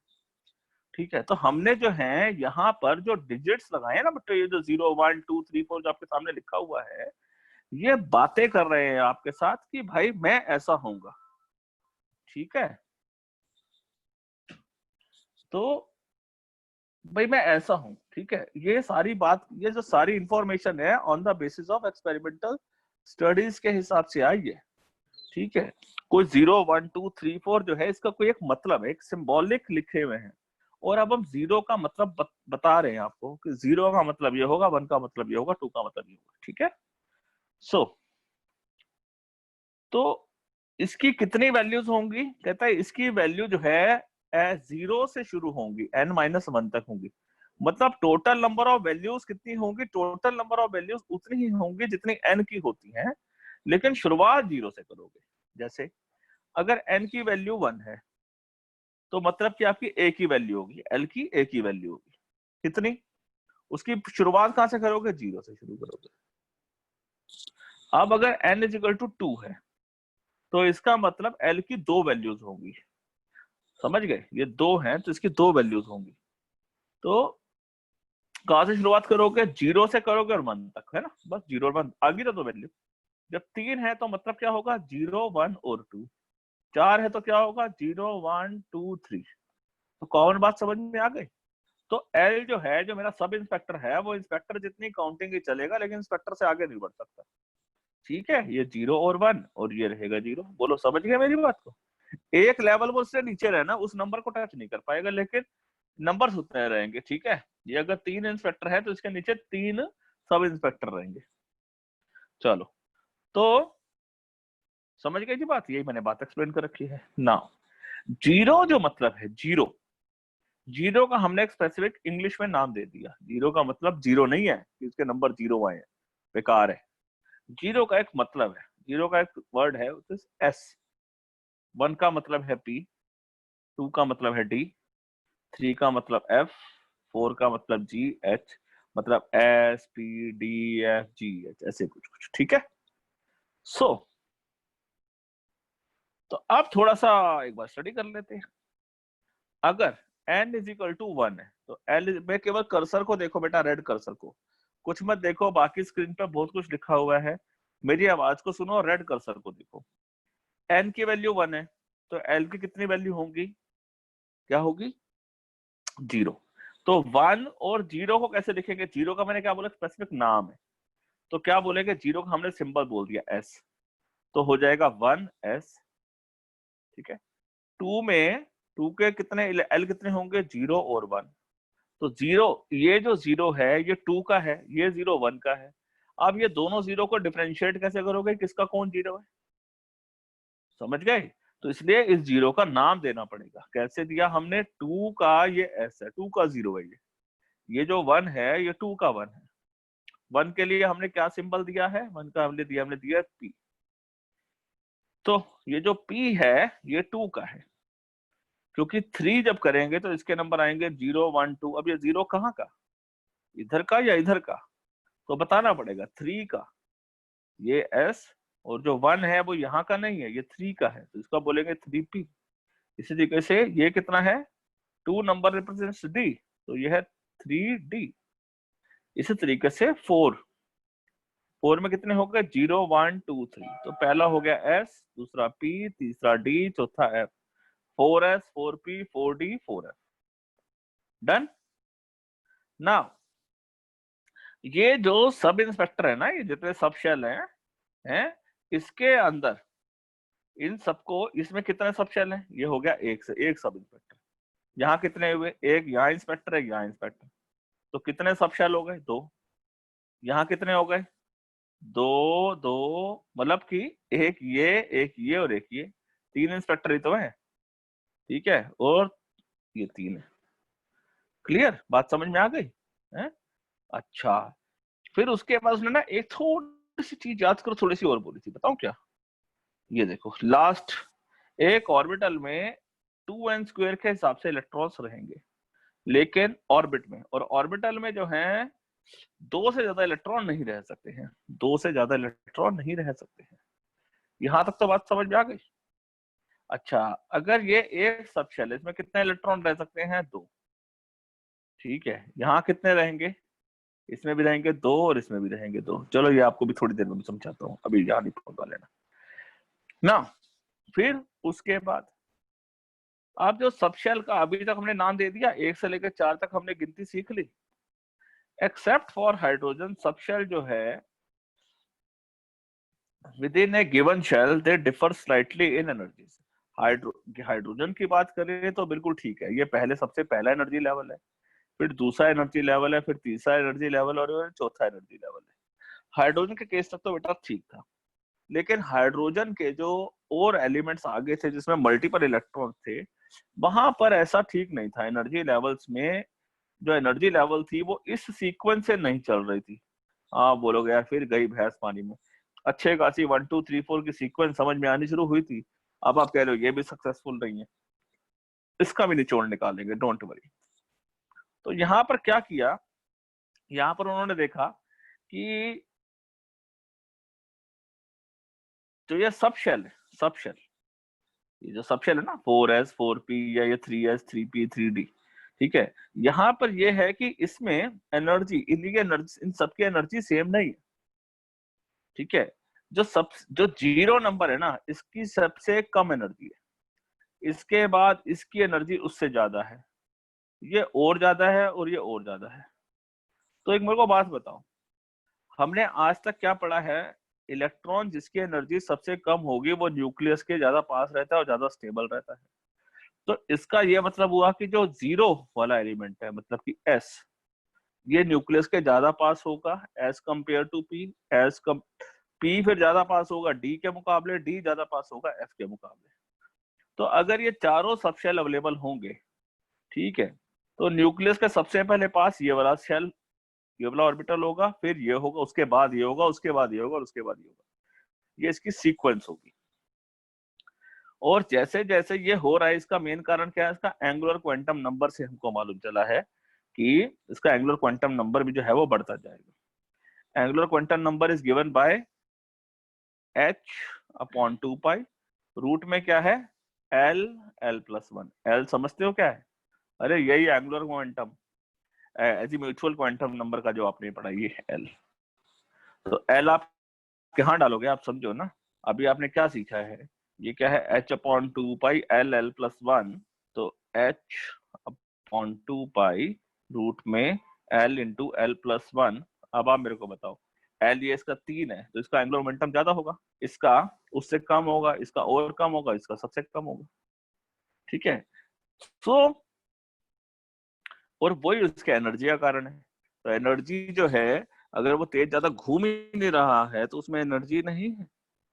ठीक है, तो हमने जो है यहाँ पर जो डिजिट्स लगाए हैं ना बच्चों, ये जो 0 1 2 3 4 जो आपके सामने लिखा हुआ है, ये बातें कर रहे हैं आपके साथ कि भाई मैं ऐसा होऊंगा। ठीक है, तो भाई मैं ऐसा हूं। ठीक है, ये सारी बात, ये जो सारी इंफॉर्मेशन है on the basis of experimental studies के हिसाब से आई है। ठीक है, कोई 0 1 2 3 4 जो है, इसका कोई एक मतलब है, एक सिंबॉलिक लिखे हुए हैं। और अब हम जीरो का मतलब बता रहे हैं आपको कि 0 का मतलब ये होगा, 1 का मतलब ये होगा, 2 का मतलब ये होगा। ठीक है, सो तो इसकी कितनी वैल्यूज होंगी? कहता है इसकी वैल्यू जो है 0 से शुरू होंगी, n-1 तक होंगी। मतलब टोटल नंबर ऑफ वैल्यूज कितनी होंगी? टोटल नंबर ऑफ वैल्यूज उतनी ही होंगी जितनी n की होती हैं, लेकिन शुरुआत 0 से करोगे। जैसे अगर n की वैल्यू 1 है तो मतलब कि आपकी a की वैल्यू होगी, l की a की वैल्यू होगी कितनी? उसकी शुरुआत कहां से करोगे? 0 से शुरू करोगे। अब अगर n इजिकल टू 2 है तो इसका मतलब l की 2 वैल्यूज होंगी। समझ गए? ये 2 हैं तो इसकी 2 वैल्यूज होंगी। तो कहां से शुरुआत करोगे? 0 से करोगे और 1 तक, है ना। बस 0 और 1 आगे तो 2 वैल्यू। जब 3 है तो मतलब क्या होगा? 0 1 और 2। 4 है तो क्या होगा? 0 1 2 3। तो कॉमन बात समझ में आ गई। तो एल जो है, जो मेरा सब इंस्पेक्टर है, वो इंस्पेक्टर जितनी काउंटिंग ही चलेगा, लेकिन इंस्पेक्टर से आगे नहीं बढ़ सकता। ठीक है, ये 0 और 1 और ये रहेगा 0। बोलो समझ गए मेरी बात को? एक लेवल वो उससे नीचे रहना, उस नंबर को टच नहीं कर पाएगा, लेकिन नंबर्स उतने रहेंगे। ठीक है, ये अगर 3 इंस्पेक्टर है तो इसके नीचे 3 सब इंस्पेक्टर रहेंगे। चलो, तो समझ गए जी बात? यही मैंने बात एक्सप्लेन कर रखी है ना। जीरो जो मतलब है, जीरो, जीरो का हमने एक स्पेसिफिक इंग्लिश में नाम दे दिया। जीरो का मतलब जीरो नहीं है कि इसके नंबर 0 आए हैं, बेकार है। जीरो का एक मतलब है, जीरो का एक वर्ड है एस। 1 का मतलब है पी, 2 का मतलब है डी, 3 का मतलब एफ, 4 का मतलब जी, एच, मतलब S P D F G H, ऐसे कुछ कुछ। ठीक है, सो तो अब थोड़ा सा एक बार स्टडी कर लेते हैं। अगर n इज इक्वल टू 1 है तो l में केवल कर्सर को देखो बेटा, रेड कर्सर को, कुछ मत देखो, बाकी स्क्रीन पे बहुत कुछ लिखा हुआ है। मेरी आवाज को सुनो, रेड कर्सर को देखो। n की वैल्यू 1 है तो l की कितनी वैल्यू होंगी? क्या होगी? 0। तो 1 और 0 को कैसे लिखेंगे? 0 का मैंने क्या बोला? स्पेसिफिक नाम है। तो क्या बोलेंगे? 0 का हमने सिंबल बोल दिया s, तो हो जाएगा 1s। ठीक है, 2 में 2 के कितने l कितने होंगे? 0 और 1। तो 0, ये जो 0 है ये 2 का है, ये 0 1 का है। अब ये दोनों 0 को डिफरेंशिएट कैसे करोगे? किसका कौन 0 है? समझ गए? तो इसलिए इस 0 का नाम देना पड़ेगा। कैसे दिया हमने? 2 का ये s है, 2 का 0 है ये जो 1 है ये 2 का 1 है। 1 के लिए हमने क्या सिंबल दिया है? 1 का हमने दिया p। तो ये जो p है ये 2 का है, क्योंकि 3 जब करेंगे तो इसके नंबर आएंगे 0 1 2। अब ये 0 कहाँ का? इधर का या इधर का? तो बताना पड़ेगा। 3 का ये s, और जो 1 है वो यहाँ का नहीं है, ये 3 का है, तो इसका बोलेंगे 3p। इसी तरीके से ये कितना है? 2 नंबर रिप्रेजेंट्स d, तो ये है 3d। इसी तरीके से 4 4 में कितने हो गए? 0 1 2 3। तो पहला हो गया S, दूसरा P, तीसरा D, चौथा F। 4S 4P 4D 4F। Done. Now ये जो सब इंस्पेक्टर है ना, ये जितने सब शेल हैं, इसके अंदर इन सबको, इसमें कितने सब शेल हैं? ये हो गया एक से एक सब इंस्पेक्टर। यहाँ कितने हुए? एक यहाँ इंस्पेक्टर, एक यहाँ इंस्पेक्टर। तो कितने सब शेल हो गए? 2। यहाँ कितने हो गए? 2 2, मतलब कि एक ये और एक ये, 3 इंस्पेक्टर ही तो है। ठीक है, और ये 3 है। क्लियर? बात समझ में आ गई है? अच्छा, फिर उसके बाद उसने ना एक थोड़ी सी चीज याद करो, थोड़ी सी और बोली थी, बताऊं क्या? ये देखो, लास्ट एक ऑर्बिटल में 2n² के हिसाब से इलेक्ट्रॉन्स रहेंगे, लेकिन ऑर्बिट में, और ऑर्बिटल में जो है 2 से ज्यादा इलेक्ट्रॉन नहीं रह सकते हैं। 2 से ज्यादा इलेक्ट्रॉन नहीं रह सकते हैं। यहां तक तो बात समझ में आ गई? अच्छा, अगर ये एक सब शेल है, इसमें कितने इलेक्ट्रॉन रह सकते हैं? 2। ठीक है, यहाँ कितने रहेंगे? इसमें भी रहेंगे 2 और इसमें भी रहेंगे 2। चलो ये आपको भी थोड़ी देर में समझाता हूँ, अभी यहाँ नहीं पहुंचा लेना ना। फिर उसके बाद आप जो सब शेल का अभी तक हमने नाम दे दिया, 1 से लेकर 4 तक हमने गिनती सीख ली। Except for hydrogen, sub shell जो है within a given shell they differ slightly in energies। Hydrogen की बात करें तो बिल्कुल ठीक है, ये पहले सबसे पहला एनर्जी लेवल है, फिर दूसरा एनर्जी लेवल है, फिर तीसरा एनर्जी लेवल और चौथा एनर्जी लेवल है। हाइड्रोजन के केस तक तो बेटा ठीक था, लेकिन हाइड्रोजन के जो और एलिमेंट्स आगे थे जिसमें मल्टीपल इलेक्ट्रॉन थे, वहां पर ऐसा ठीक नहीं था। एनर्जी लेवल्स में जो एनर्जी लेवल थी वो इस सीक्वेंस से नहीं चल रही थी। आप बोलोगे यार फिर गई भैंस पानी में। अच्छे खासी 1 2 3 4 की सीक्वेंस समझ में आनी शुरू हुई थी। अब आप कह रहे हो ये भी सक्सेसफुल नहीं है, इसका भी निचोड़ निकालेंगे, डोंट वरी। तो यहाँ पर क्या किया, यहाँ पर उन्होंने देखा कि जो ये सब शेल है, सब शेल, ये जो सब शेल है ना 4S 4P या ये 3S 3P 3D, ठीक है, यहाँ पर ये है कि इसमें एनर्जी, इनकी एनर्जी, इन सबकी एनर्जी सेम नहीं है। ठीक है, जो 0 नंबर है ना, इसकी सबसे कम एनर्जी है, इसके बाद इसकी एनर्जी उससे ज्यादा है, ये और ज्यादा है और ये और ज्यादा है। तो एक मेरे को बात बताओ, हमने आज तक क्या पढ़ा है? इलेक्ट्रॉन जिसकी एनर्जी सबसे कम होगी वो न्यूक्लियस के ज्यादा पास रहता है और ज्यादा स्टेबल रहता है। तो इसका ये मतलब हुआ कि जो 0 वाला एलिमेंट है, मतलब कि S, ये न्यूक्लियस के ज्यादा पास होगा as compare to P। P फिर ज्यादा पास होगा D के मुकाबले, D ज्यादा पास होगा F के मुकाबले। तो अगर ये चारों सबशेल अवेलेबल होंगे, ठीक है, तो न्यूक्लियस के सबसे पहले पास ये वाला शेल, ये वाला ऑर्बिटल होगा, फिर ये होगा, उसके बाद ये होगा, उसके बाद ये होगा और उसके बाद ये होगा। ये इसकी सीक्वेंस होगी। और जैसे जैसे ये हो रहा है, इसका मेन कारण क्या है? इसका एंगुलर क्वांटम नंबर से हमको मालूम चला है कि इसका एंगुलर क्वांटम नंबर भी जो है वो बढ़ता जाएगा। Angular quantum number is given by h/2 pi. Root में क्या है? l l+1। l समझते हो क्या है? अरे यही angular momentum, mutual quantum number का जो आपने पढ़ा, ये l। तो l आप कहाँ डालोगे? आप समझो ना, अभी आपने क्या सीखा है? ये क्या है? h/2 पाई l l+1। तो h/2 पाई रूट में l × l+1। अब आप मेरे को बताओ, l ये इसका 3 है, तो इसका एंगुलर मोमेंटम ज्यादा होगा, इसका उससे कम होगा, इसका और कम होगा, इसका सबसे कम होगा। ठीक है, तो और वही उसके एनर्जी का कारण है। तो एनर्जी जो है, अगर वो तेज ज्यादा घूम ही नहीं रहा है तो उसमें एनर्जी नहीं है।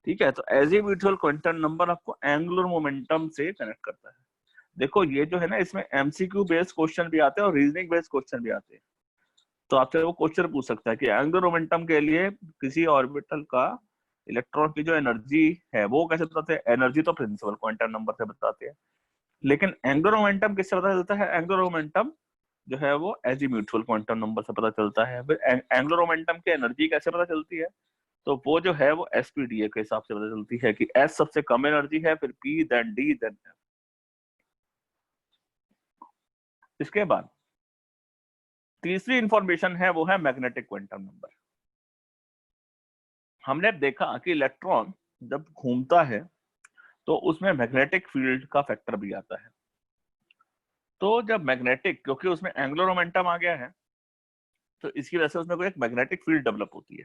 ठीक है, तो एजीम्यूचुअल क्वांटम नंबर आपको एंगुलर मोमेंटम से कनेक्ट करता है। देखो ये जो है ना, इसमें एमसीक्यू बेस्ड क्वेश्चन भी आते हैं और रीजनिंग बेस्ड क्वेश्चन भी आते हैं। तो आपसे वो क्वेश्चन पूछ सकता है कि एंगुलर मोमेंटम के लिए किसी ऑर्बिटल का इलेक्ट्रॉन की जो एनर्जी है वो कैसे बताते हैं? एनर्जी तो प्रिंसिपल क्वांटम नंबर से बताते हैं, लेकिन एंगुलर मोमेंटम किससे पता चलता है? एंगुलर मोमेंटम जो है वो एजीम्यूचुअल क्वांटम नंबर से पता चलता है। फिर एंगुलर मोमेंटम की एनर्जी कैसे पता चलती है? तो वो जो है वो एसपीडीए के हिसाब से पता चलती है कि एस सबसे कम एनर्जी है, फिर p, then d, then f. इसके बाद तीसरी इंफॉर्मेशन है वो है मैग्नेटिक क्वांटम नंबर। हमने देखा कि इलेक्ट्रॉन जब घूमता है तो उसमें मैग्नेटिक फील्ड का फैक्टर भी आता है। तो जब मैग्नेटिक, क्योंकि उसमें एंगुलर मोमेंटम आ गया है, तो इसकी वजह से उसमें कोई एक मैग्नेटिक फील्ड डेवलप होती है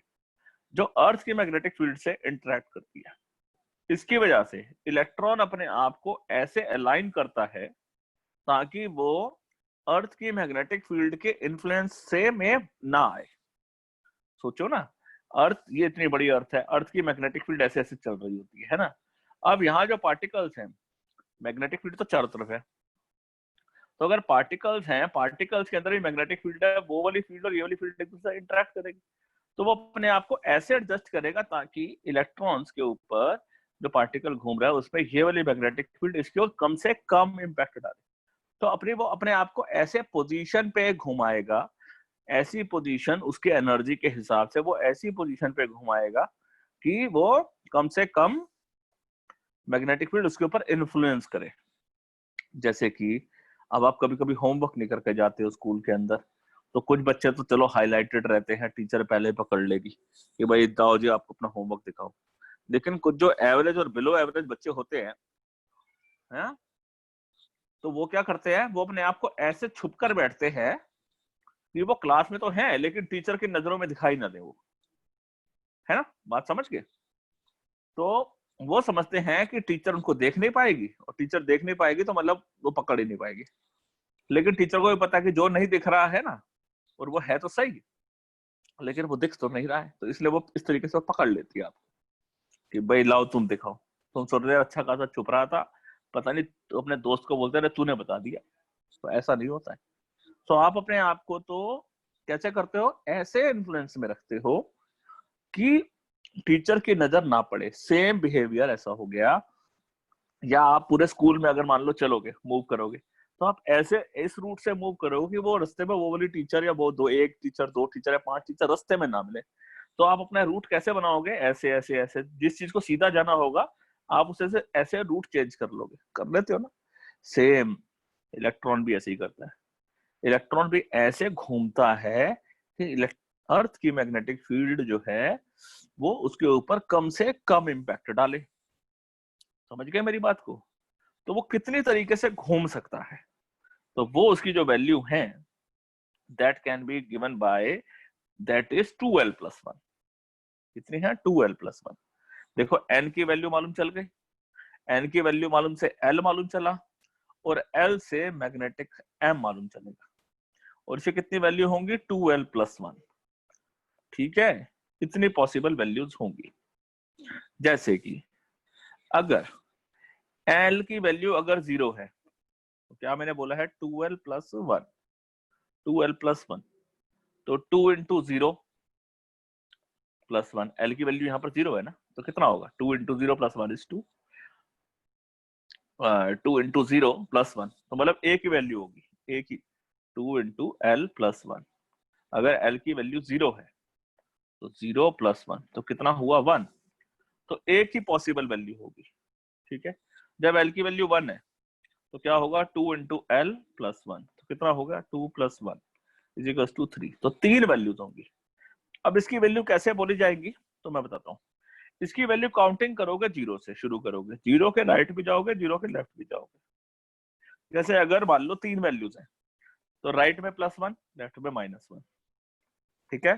जो अर्थ की मैग्नेटिक फील्ड से इंटरेक्ट करती है। इसकी वजह से इलेक्ट्रॉन अपने आप को ऐसे अलाइन करता है ताकि वो अर्थ की मैग्नेटिक फील्ड के इन्फ्लुएंस से में ना आए। सोचो ना, अर्थ, ये इतनी बड़ी अर्थ है, अर्थ की मैग्नेटिक फील्ड ऐसे ऐसे चल रही होती है ना। अब यहाँ जो पार्टिकल्स हैं, मैग्नेटिक फील्ड तो चारों तरफ है, तो अगर पार्टिकल्स हैं, पार्टिकल्स के अंदर भी मैग्नेटिक फील्ड है, वो वाली फील्ड और ये वाली फील्ड एक दूसरे से इंटरेक्ट करेगी, तो वो अपने आप को ऐसे एडजस्ट करेगा ताकि इलेक्ट्रॉन्स के ऊपर जो पार्टिकल घूम रहा है उसमें ये वाली मैग्नेटिक फील्ड इसके ऊपर कम से कम इम्पैक्ट डाले। तो वो अपने आप को ऐसे पोजीशन पे घुमाएगा, ऐसी पोजीशन उसके एनर्जी के हिसाब से वो ऐसी पोजीशन पे घुमाएगा कि वो कम से कम मैग्नेटिक फील्ड उसके ऊपर इन्फ्लुएंस करे। जैसे कि अब आप कभी कभी होमवर्क नहीं करके जाते हो स्कूल के अंदर, तो कुछ बच्चे तो चलो हाईलाइटेड रहते हैं, टीचर पहले पकड़ लेगी कि भाई दाओ जी आप अपना होमवर्क दिखाओ। लेकिन कुछ जो एवरेज और बिलो एवरेज बच्चे होते हैं, तो वो क्या करते हैं, वो अपने आप को ऐसे छुप कर बैठते हैं कि वो क्लास में तो है लेकिन टीचर की नजरों में दिखाई ना दे वो, है ना, बात समझ गए। तो वो समझते हैं कि टीचर उनको देख नहीं पाएगी, और टीचर देख नहीं पाएगी तो मतलब वो पकड़ ही नहीं पाएगी। लेकिन टीचर को भी पता है कि जो नहीं दिख रहा है ना, और वो है तो सही, लेकिन वो दिख तो नहीं रहा है, तो इसलिए वो इस तरीके से पकड़ लेती है आपको कि भाई लाओ तुम दिखाओ। तुम सोच रहे अच्छा खासा छुप रहा था, पता नहीं, तो अपने दोस्त को बोलते रहे तूने बता दिया। तो ऐसा नहीं होता है। तो आप अपने आप को तो कैसे करते हो, ऐसे इन्फ्लुएंस में रखते हो कि टीचर की नजर ना पड़े। सेम बिहेवियर ऐसा हो गया, या आप पूरे स्कूल में अगर मान लो चलोगे, मूव करोगे, तो आप ऐसे इस रूट से मूव करोगे कि वो रास्ते में वो वाली टीचर या वो एक टीचर, दो टीचर या पांच टीचर रास्ते में ना मिले। तो आप अपना रूट कैसे बनाओगे, ऐसे ऐसे ऐसे, जिस चीज को सीधा जाना होगा आप उसे से ऐसे रूट चेंज कर लोगे, कर लेते हो ना। सेम इलेक्ट्रॉन भी ऐसे ही करता है। इलेक्ट्रॉन भी ऐसे घूमता है कि अर्थ की मैग्नेटिक फील्ड जो है वो उसके ऊपर कम से कम इम्पैक्ट डाले। समझ गए मेरी बात को। तो वो कितनी तरीके से घूम सकता है, तो वो उसकी जो वैल्यू है that can be given by, that is 2l+1। कितनी है, 2l+1। देखो n की वैल्यू मालूम चल गई, n की वैल्यू मालूम से l मालूम चला, और l से मैग्नेटिक m मालूम चलेगा, और इसे कितनी वैल्यू होंगी, 2l+1। ठीक है, इतनी पॉसिबल वैल्यूज होंगी। जैसे कि अगर l की वैल्यू अगर 0 है, तो क्या मैंने बोला है, 2l+1, 2l+1, तो 2 × 0+1, l की वैल्यू यहाँ पर 0 है ना, तो कितना होगा, 2 × 0+1 इज 2, 2 × 0+1, तो मतलब a की वैल्यू होगी, a की 2 × l+1। अगर l की वैल्यू 0 है तो 0+1 तो कितना हुआ, 1, तो a की पॉसिबल वैल्यू होगी। ठीक है, जब l की वैल्यू 1 है तो क्या होगा, 2 × l+1, तो कितना होगा, 2+1 = 3, तो 3 वैल्यूज होंगी। अब इसकी वैल्यू कैसे बोली जाएगी, तो मैं बताता हूँ। इसकी वैल्यू काउंटिंग करोगे, 0 से शुरू करोगे, 0 के राइट भी जाओगे, 0 के लेफ्ट भी जाओगे। जैसे अगर मान लो 3 वैल्यूज हैं, तो राइट में +1, लेफ्ट में -1। ठीक है,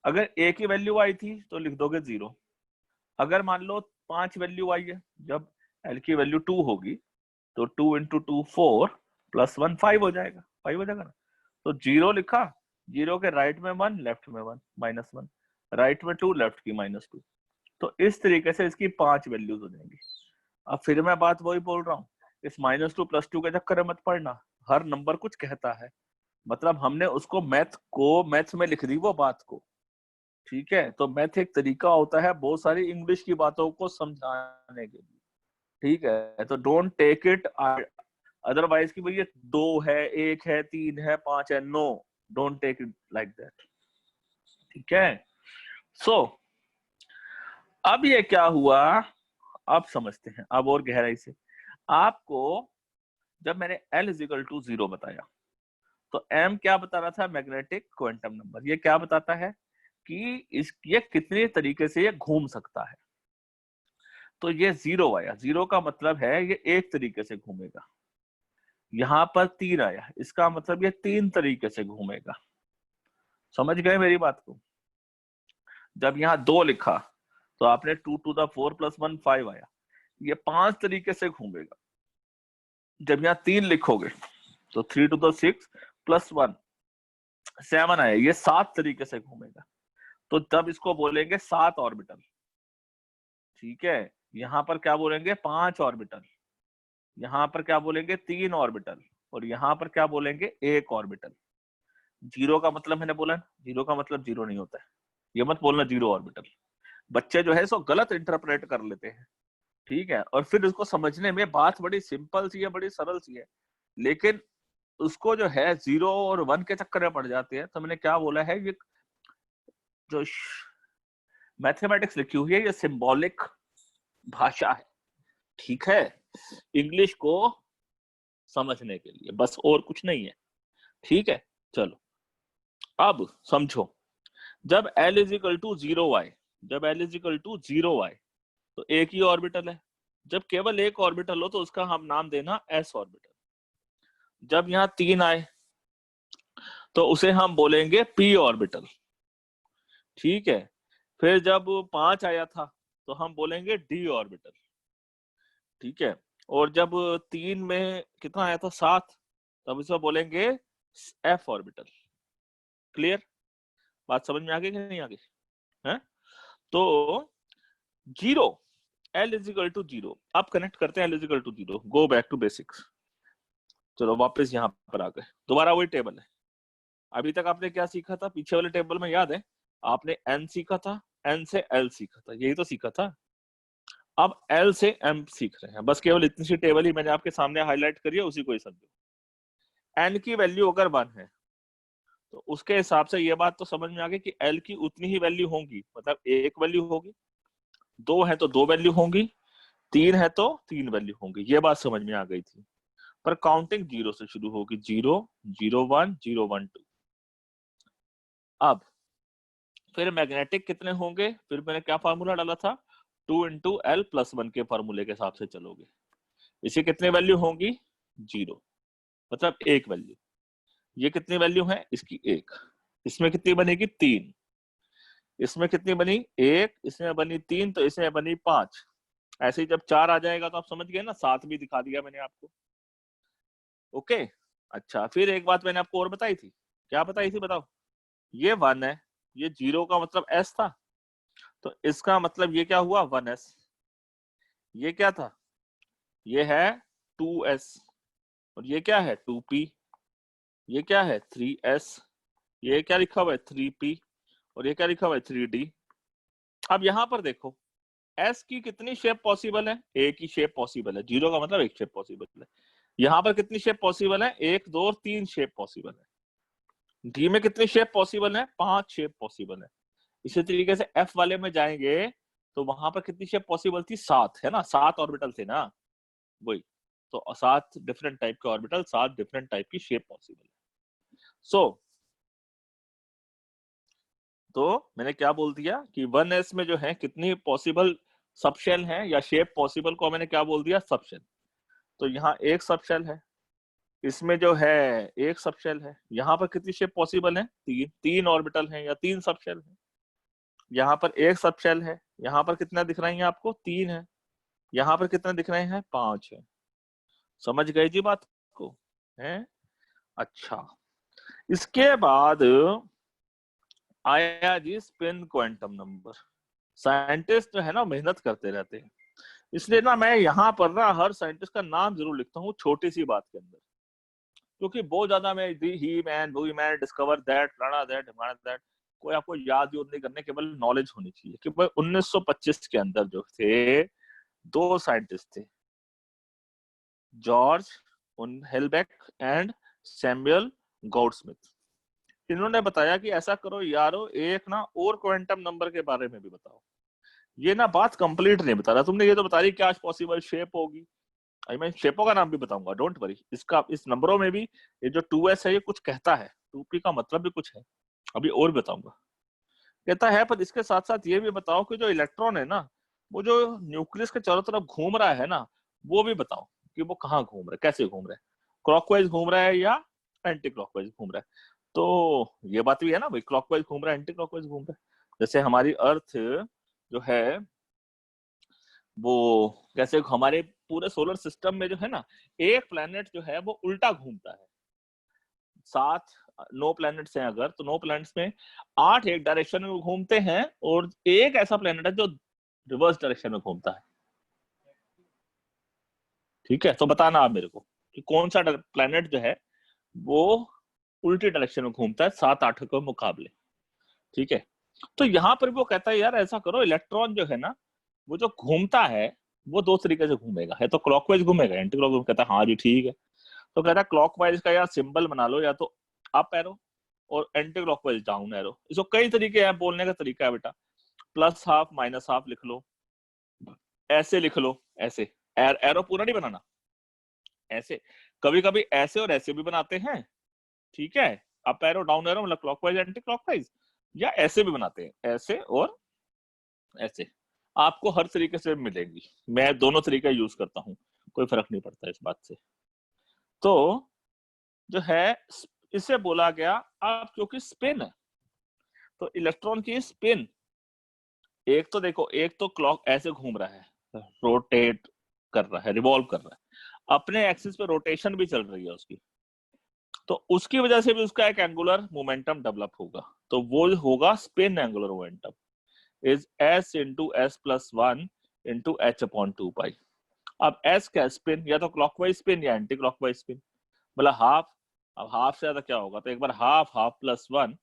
अगर a की वैल्यू आई थी तो लिख दोगे 0। अगर मान लो 5 वैल्यू आई है, जब l की वैल्यू 2 होगी तो 2 × 2 4 +1 5 हो जाएगा, 5 हो जाएगा ना, तो 0 लिखा, 0 के राइट में 1, लेफ्ट में 1, -1, राइट में 2, लेफ्ट की -2। तो इस तरीके से इसकी 5 वैल्यूज हो जाएंगी। अब फिर मैं बात वही बोल रहा हूँ, इस -2 +2 के चक्कर में मत पड़ना, हर नंबर कुछ कहता है, मतलब हमने उसको मैथ्स में लिख दी वो बात को। ठीक है, तो मैथ एक तरीका होता है बहुत सारी इंग्लिश की बातों को समझाने के लिए। ठीक है, तो डोंट टेक इट अदरवाइज कि भाई ये 2 है, 1 है, 3 है, 5 है, no, don't take it like that. ठीक है, सो अब ये क्या हुआ, अब समझते हैं, अब और गहराई से। आपको जब मैंने l = 0 बताया, तो m क्या बता रहा था, मैग्नेटिक क्वांटम नंबर। ये क्या बताता है कि ये कितने तरीके से ये घूम सकता है। तो ये 0 आया, 0 का मतलब है ये एक तरीके से घूमेगा। यहां पर 3 आया, इसका मतलब ये 3 तरीके से घूमेगा। समझ गए मेरी बात को? जब यहाँ 2 लिखा तो आपने 2 to the 4 + 1 5 आया, ये 5 तरीके से घूमेगा। जब यहाँ 3 लिखोगे तो 3 to the 6 + 1 7 आया, ये 7 तरीके से घूमेगा। तो तब इसको बोलेंगे 7 ऑर्बिटल। ठीक है, यहां पर क्या बोलेंगे 5 ऑर्बिटल, यहां पर क्या बोलेंगे 3 ऑर्बिटल, और यहां पर क्या बोलेंगे 1 ऑर्बिटल। 0 का मतलब मैंने बोला, 0 का मतलब 0 नहीं होता है, ये मत बोलना 0 ऑर्बिटल। बच्चे जो है सो गलत इंटरप्रेट कर लेते हैं। ठीक है, और फिर उसको समझने में बात बड़ी सिंपल सी है, बड़ी सरल सी है, लेकिन उसको जो है 0 और 1 के चक्कर में पड़ जाते हैं। तो मैंने क्या बोला है, ये जो मैथमेटिक्स लिखी हुई है ये सिंबॉलिक भाषा है। ठीक है, इंग्लिश को समझने के लिए, बस और कुछ नहीं है। ठीक है, चलो अब समझो। जब L = 0 आए, जब L = 0 आए तो एक ही ऑर्बिटल है। जब केवल एक ऑर्बिटल हो तो उसका हम नाम देना s ऑर्बिटल। जब यहाँ 3 आए तो उसे हम बोलेंगे p ऑर्बिटल। ठीक है, फिर जब 5 आया था तो हम बोलेंगे d ऑर्बिटल। ठीक है, और जब 3 में कितना आया था 7, तब इसे बोलेंगे f ऑर्बिटल। क्लियर? बात समझ में आ गई कि नहीं आ गई है? तो 0, L = 0। अब कनेक्ट करते हैं L = 0। Go back to basics. चलो वापस यहाँ पर आ गए, दोबारा वही टेबल है। अभी तक आपने क्या सीखा था पीछे वाले टेबल में, याद है? आपने n सीखा था, n से l सीखा था, यही तो सीखा था। अब l से m सीख रहे हैं, बस केवल इतनी सी टेबल ही मैंने आपके सामने हाईलाइट करी है, उसी को ही समझो। n की वैल्यू अगर 1 है तो उसके हिसाब से ये बात तो समझ में आ गई कि l की उतनी ही वैल्यू होगी, मतलब एक वैल्यू होगी। 2 है तो 2 वैल्यू होंगी, 3 है तो 3 वैल्यू होंगी। ये बात समझ में आ गई थी। पर काउंटिंग 0 से शुरू होगी, 0 0 1 0 1 2। अब फिर मैग्नेटिक कितने होंगे? फिर मैंने क्या फार्मूला डाला था, 2 × L + 1 के फार्मूले के हिसाब से चलोगे। इसे कितने वैल्यू होंगी? 0, मतलब एक वैल्यू। ये कितनी वैल्यू है इसकी? 1। इसमें कितनी बनेगी? 3। इसमें कितनी बनी? 1। इसमें बनी 3, तो इसमें बनी 5। ऐसे ही जब 4 आ जाएगा तो आप समझ गए ना, 7 भी दिखा दिया मैंने आपको। ओके, अच्छा फिर एक बात मैंने आपको और बताई थी। क्या बताई थी बताओ? ये 1 है, ये 0 का मतलब s था, तो इसका मतलब ये क्या हुआ? 1s। ये क्या था? ये है 2s, और ये क्या है? 2p। ये क्या है? 3s। ये क्या लिखा हुआ है? 3p। और ये क्या लिखा हुआ है? 3d। अब यहां पर देखो, s की कितनी शेप पॉसिबल है? एक ही शेप पॉसिबल है। 0 का मतलब एक शेप पॉसिबल है। यहां पर कितनी शेप पॉसिबल है? 1 2 और 3 शेप पॉसिबल है। डी में कितनी शेप पॉसिबल है? 5 शेप पॉसिबल है। इसी तरीके से एफ वाले में जाएंगे तो वहां पर कितनी शेप पॉसिबल थी? 7 है ना, 7 ऑर्बिटल थे ना, वही। तो 7 डिफरेंट टाइप के ऑर्बिटल, 7 डिफरेंट टाइप की शेप पॉसिबल है। सो तो मैंने क्या बोल दिया कि 1s में जो है कितनी पॉसिबल सबशेल है या शेप पॉसिबल को मैंने क्या बोल दिया? सबशेल। तो यहाँ एक सबशेल है, इसमें जो है एक सबशेल है। यहाँ पर कितनी शेप पॉसिबल है? 3 ऑर्बिटल है या 3 सबशेल है। यहाँ पर एक सबशेल है, यहाँ पर कितना दिख रही है आपको? 3 है। यहाँ पर कितना दिख रहे हैं? 5 है। समझ गए जी बात को? है अच्छा। इसके बाद आया जी स्पिन क्वांटम नंबर। साइंटिस्ट जो है ना मेहनत करते रहते हैं, इसलिए ना मैं यहाँ पर ना हर साइंटिस्ट का नाम जरूर लिखता हूँ छोटी सी बात के अंदर, क्योंकि बहुत ज्यादा मैं ही man, we man, discover that, फलाना दैट, हमारा दैट, कोई आपको याद नहीं करने, केवल नॉलेज होनी चाहिए कि भाई 1925 के अंदर जो थे 2 साइंटिस्ट थे, जॉर्ज हेलबेक एंड सैमुअल गॉडस्मिथ। इन्होंने बताया कि ऐसा करो यारो, एक ना और क्वांटम नंबर के बारे में भी बताओ। ये ना बात कंप्लीट नहीं बता रहा, तुमने ये तो बता रही क्या पॉसिबल शेप होगी, आई मैं शेपों का नाम भी बताऊंगा, डोंट वरी। इसका इस नंबरों में भी ये जो 2s है ये कुछ कहता है, 2p का मतलब भी कुछ है, अभी और बताऊंगा। कहता है पर इसके साथ साथ ये भी बताओ कि जो इलेक्ट्रॉन है ना, वो जो न्यूक्लियस के चारों तरफ घूम रहा है ना, वो भी बताओ कि वो कहाँ घूम रहा है, कैसे घूम रहा है, क्लॉकवाइज घूम रहा है या एंटी क्लॉकवाइज घूम रहा है। तो ये बात भी है ना भाई, क्लॉकवाइज घूम रहा है, एंटी क्लॉकवाइज घूम रहा है। जैसे हमारी अर्थ जो है वो कैसे, हमारे पूरे सोलर सिस्टम में जो है ना, एक प्लैनेट जो है वो उल्टा घूमता है। 7 9 प्लैनेट्स हैं अगर, तो 9 प्लैनेट्स में 8 एक डायरेक्शन में घूमते हैं और एक ऐसा प्लैनेट है जो रिवर्स डायरेक्शन में घूमता है। ठीक है, तो बताना आप मेरे को कि कौन सा प्लैनेट जो है वो उल्टी डायरेक्शन में घूमता है 7 8 के मुकाबले। ठीक है, तो यहाँ पर वो कहता है यार ऐसा करो, इलेक्ट्रॉन जो है ना वो जो घूमता है वो 2 तरीके से घूमेगा, है तो क्लॉकवाइज घूमेगा, एंटी क्लॉकवाइज। कहता है हाँ जी ठीक है। तो कहता है क्लॉकवाइज का यार सिंबल बना लो, या तो अप एरो और एंटी क्लॉकवाइज डाउन एरो। इसको कई तरीके हैं, बोलने का तरीका है बेटा, प्लस हाफ माइनस हाफ लिख लो, ऐसे लिख लो, ऐसे एरो पूरा नहीं बनाना, ऐसे। कभी कभी ऐसे और ऐसे भी बनाते हैं, ठीक है, अप एरो डाउन एरो मतलब क्लॉकवाइज एंटी क्लॉकवाइज, या ऐसे भी बनाते हैं, ऐसे और ऐसे। आपको हर तरीके से मिलेगी, मैं दोनों तरीका यूज करता हूँ, कोई फर्क नहीं पड़ता इस बात से। तो जो है इसे बोला गया, आप क्योंकि स्पिन है तो इलेक्ट्रॉन की स्पिन, एक तो देखो, एक तो क्लॉक ऐसे घूम रहा है, रोटेट कर रहा है, रिवॉल्व कर रहा है, अपने एक्सिस पे रोटेशन भी चल रही है उसकी, तो उसकी वजह से भी उसका एक एंगुलर मोमेंटम डेवलप होगा, तो वो होगा spin angular momentum is s into S plus 1 into H upon 2 पाई। अब s क्या स्पिन, या तो क्लॉकवाइज स्पिन या एंटी क्लॉकवाइज स्पिन, मतलब हाफ। अब हाफ से ज्यादा क्या होगा, तो एक बार हाफ हाफ प्लस 1,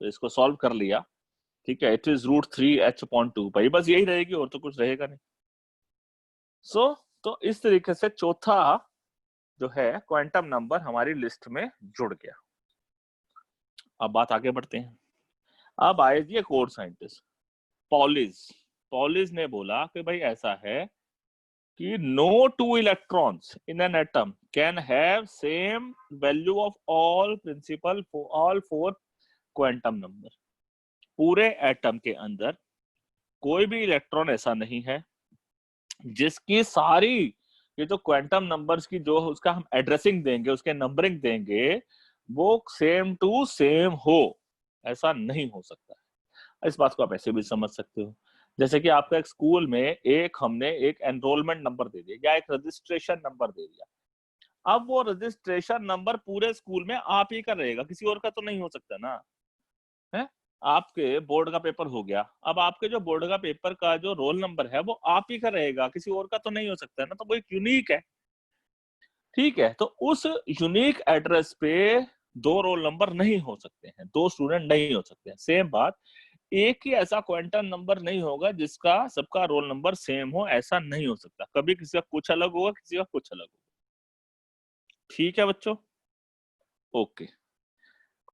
तो इसको सॉल्व कर लिया, ठीक है, इट इज √3h/2 पाई, बस यही रहेगी और तो कुछ रहेगा नहीं। तो इस तरीके से चौथा जो है क्वांटम नंबर हमारी लिस्ट में जुड़ गया। अब बात आगे बढ़ते हैं। अब आए जी एक और साइंटिस्ट, पॉलिज। पॉलिज ने बोला कि भाई ऐसा है कि no two electrons in an atom can have same value of all principal for all 4 quantum number. पूरे एटम के अंदर कोई भी इलेक्ट्रॉन ऐसा नहीं है जिसकी सारी ये जो क्वांटम नंबर्स की जो उसका हम एड्रेसिंग देंगे, उसके नंबरिंग देंगे, वो सेम टू सेम हो, ऐसा नहीं हो सकता। इस बात को आप ऐसे भी समझ सकते हो, जैसे कि आपका एक स्कूल में हमने एक एनरोलमेंट नंबर दे दिया या एक रजिस्ट्रेशन नंबर दे दिया। अब वो रजिस्ट्रेशन नंबर पूरे स्कूल में आप ही का रहेगा, किसी और का तो नहीं हो सकता ना, है। आपके बोर्ड का पेपर हो गया, अब आपके जो बोर्ड का पेपर का जो रोल नंबर है वो आप ही का रहेगा, किसी और का तो नहीं हो सकता है ना, तो वो एक यूनिक है। ठीक है, तो उस यूनिक एड्रेस पे 2 रोल नंबर नहीं हो सकते हैं, 2 स्टूडेंट नहीं हो सकते हैं। सेम बात, एक ही ऐसा क्वांटम नंबर नहीं होगा जिसका सबका रोल नंबर सेम हो, ऐसा नहीं हो सकता। कभी किसी का कुछ अलग होगा, किसी का कुछ अलग होगा। ठीक है बच्चों, ओके।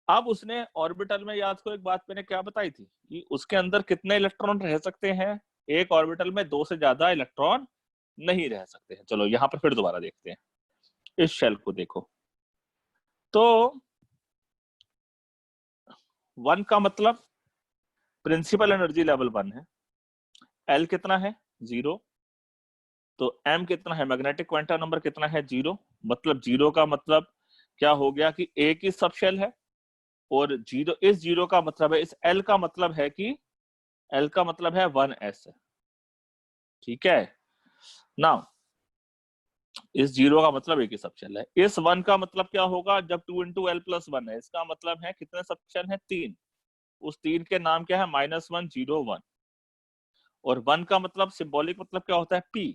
अब उसने ऑर्बिटल में, याद करो एक बात मैंने क्या बताई थी कि उसके अंदर कितने इलेक्ट्रॉन रह सकते हैं, एक ऑर्बिटल में 2 से ज्यादा इलेक्ट्रॉन नहीं रह सकते हैं। चलो यहाँ पर फिर दोबारा देखते हैं, इस शेल को देखो, तो 1 का मतलब प्रिंसिपल एनर्जी लेवल 1 है, एल कितना है 0, तो एम कितना है, मैग्नेटिक क्वांटम नंबर कितना है 0, मतलब 0 का मतलब क्या हो गया कि एक ही सब शेल है, और 0 इस 0 का मतलब है, इस एल का मतलब है कि एल का मतलब है 1s है। ठीक है, नाउ इस 0 का मतलब एक ही सब शेल है, इस 1 का मतलब क्या होगा, जब 2 इंटू एल प्लस 1 है, इसका मतलब है कितने सब शेल है 3, उस 3 के नाम क्या है -1 0 1, और 1 का मतलब सिंबॉलिक मतलब क्या होता है p।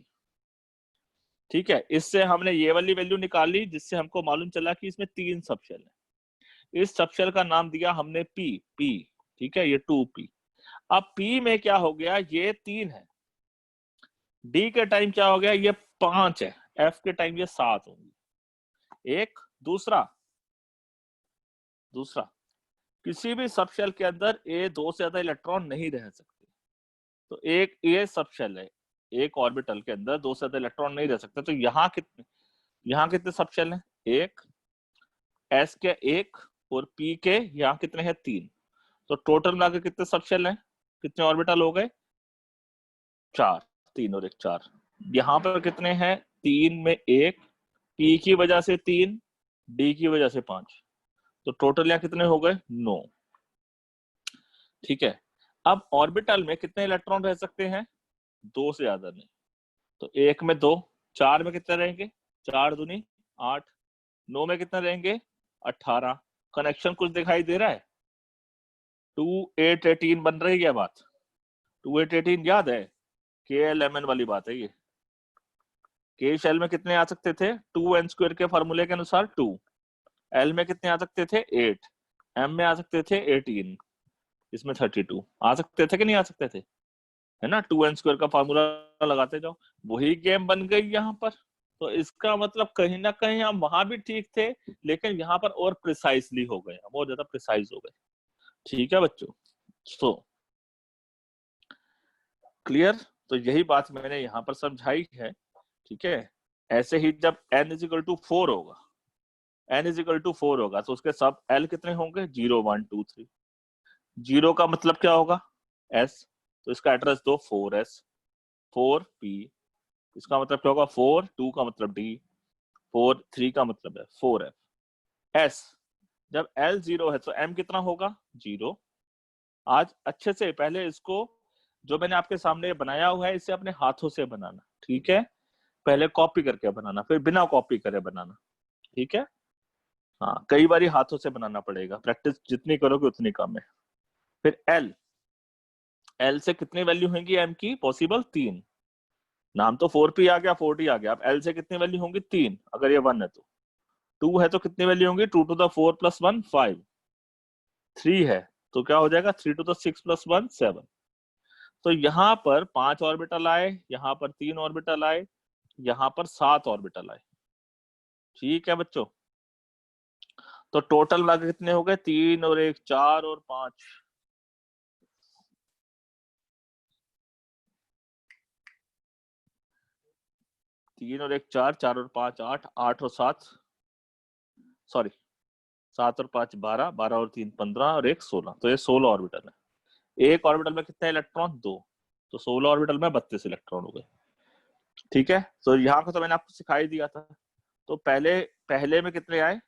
ठीक है, इससे हमने ये वाली वैल्यू निकाली जिससे हमको मालूम चला कि इसमें 3 सब शेल है, इस सब शेल का नाम दिया हमने p। ठीक है, ये 2p। अब p में क्या हो गया, ये 3 है, d के टाइम क्या हो गया, ये 5 है, f के टाइम ये 7 होंगे। एक दूसरा किसी भी सब शेल के अंदर ए 2 से ज्यादा इलेक्ट्रॉन नहीं रह सकते, तो एक ये सब शेल है, एक ऑर्बिटल के अंदर 2 से ज्यादा इलेक्ट्रॉन नहीं रह सकते, तो यहाँ कितने सब शेल हैं, एक, एस के एक, और पी के यहाँ कितने हैं 3, तो टोटल मिला के कितने सब शेल हैं, कितने ऑर्बिटल हो गए, 4, 3 और 1 4। यहाँ पर कितने हैं, 3 में 1, P की वजह से 3, D की वजह से 5, तो टोटल यहाँ कितने हो गए, 9। ठीक है, अब ऑर्बिटल में कितने इलेक्ट्रॉन रह सकते हैं, 2 से ज्यादा नहीं। तो 1 में 2, 4 में कितने रहेंगे, 4 दूनी 8, 9 में कितने रहेंगे, 18। कनेक्शन कुछ दिखाई दे रहा है, 2 8 18 बन रही है बात, 2 8 18 याद है, KLMN वाली बात है ये। के शेल में कितने आ सकते थे, 2n² के फॉर्मूले के अनुसार 2, L में कितने आ सकते थे, 8, M में आ सकते थे 18, इसमें 32 आ सकते थे कि नहीं आ सकते थे, है ना, 2n² का फॉर्मूला लगाते जाओ, वही गेम बन गई यहाँ पर। तो इसका मतलब कहीं ना कहीं हम वहां भी ठीक थे, लेकिन यहाँ पर और प्रिसाइसली हो गए, बहुत ज्यादा प्रिसाइज हो गए। ठीक है बच्चों, सो क्लियर। तो यही बात मैंने यहाँ पर समझाई है। ठीक है, ऐसे ही जब n = 4 होगा, n = 4 होगा तो उसके सब L कितने होंगे, 0 1 2 3। 0 का मतलब क्या होगा, S, तो इसका एड्रेस दो 4s 4p, इसका मतलब क्या होगा 4, 2 का मतलब D, 4 3 का मतलब है 4f। S जब L 0 है तो M कितना होगा, 0। आज अच्छे से पहले इसको, जो मैंने आपके सामने बनाया हुआ है, इसे अपने हाथों से बनाना। ठीक है, पहले कॉपी करके बनाना, फिर बिना कॉपी करे बनाना। ठीक है, हाँ, कई बार हाथों से बनाना पड़ेगा, प्रैक्टिस जितनी करोगे उतनी कम है। फिर L से कितनी वैल्यू होंगी M की, पॉसिबल 3। नाम तो 4p आ गया, 4d आ गया, अब L से कितनी वैल्यू होंगी, 3, अगर ये 1 है तो। 2 है तो कितनी वैल्यू होंगी, 2 to the 4 + 1 5। 3 है तो क्या हो जाएगा, 3 to the 6 + 1 7। तो यहाँ पर 5 ऑर्बिटल आए, यहाँ पर 3 ऑर्बिटल आए, यहाँ पर 7 ऑर्बिटल आए। ठीक है बच्चों, तो टोटल मिला के कितने हो गए, 3 और 1 4 और 5। तीन और 1 4, 4 और 5 8, 8 और 7, सॉरी 7 और 5 12, 12 और 3 15 और 1 16, तो ये 16 ऑर्बिटल है। एक ऑर्बिटल में कितने इलेक्ट्रॉन, 2, तो 16 ऑर्बिटल में 32 इलेक्ट्रॉन हो गए। ठीक है, तो यहाँ को तो मैंने आपको सिखाई दिया था। तो पहले में कितने आए,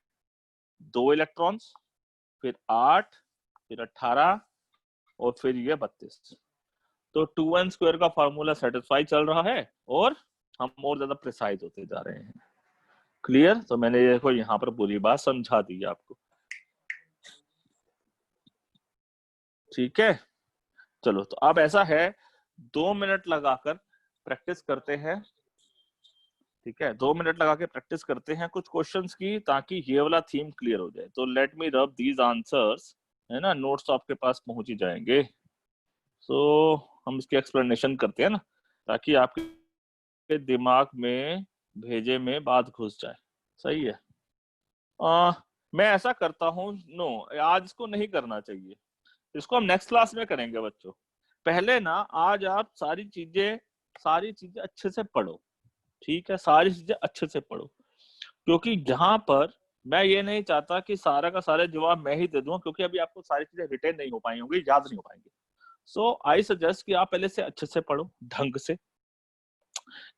2 इलेक्ट्रॉन्स, फिर 8, फिर 18 और फिर ये 32। तो 2n² का फॉर्मूला सेटिस्फाई चल रहा है और हम और ज्यादा प्रिसाइज होते जा रहे हैं। क्लियर, तो मैंने ये को यहाँ पर पूरी बात समझा दी आपको। ठीक है, चलो, तो अब ऐसा है 2 मिनट लगाकर प्रैक्टिस करते हैं। ठीक है, 2 मिनट लगा के प्रैक्टिस करते हैं कुछ क्वेश्चंस की, ताकि ये वाला थीम क्लियर हो जाए। तो लेट मी रब दीज आंसर्स, है ना, नोट्स तो आपके पास पहुंच ही जाएंगे। सो हम इसकी एक्सप्लेनेशन करते हैं ना, ताकि आपके दिमाग में भेजे में बात घुस जाए। सही है, मैं ऐसा करता हूँ, नो आज इसको नहीं करना चाहिए, इसको हम नेक्स्ट क्लास में करेंगे बच्चों। पहले ना आज आप सारी चीजें अच्छे से पढ़ो। ठीक है, सारी चीजें अच्छे से पढ़ो, क्योंकि यहाँ पर मैं ये नहीं चाहता कि सारा का सारा जवाब मैं ही दे दूं, क्योंकि अभी आपको सारी चीजें रिटेन नहीं हो पाई होंगी, याद नहीं हो पाएंगी। सो आई सजेस्ट कि आप पहले से अच्छे से पढ़ो, ढंग से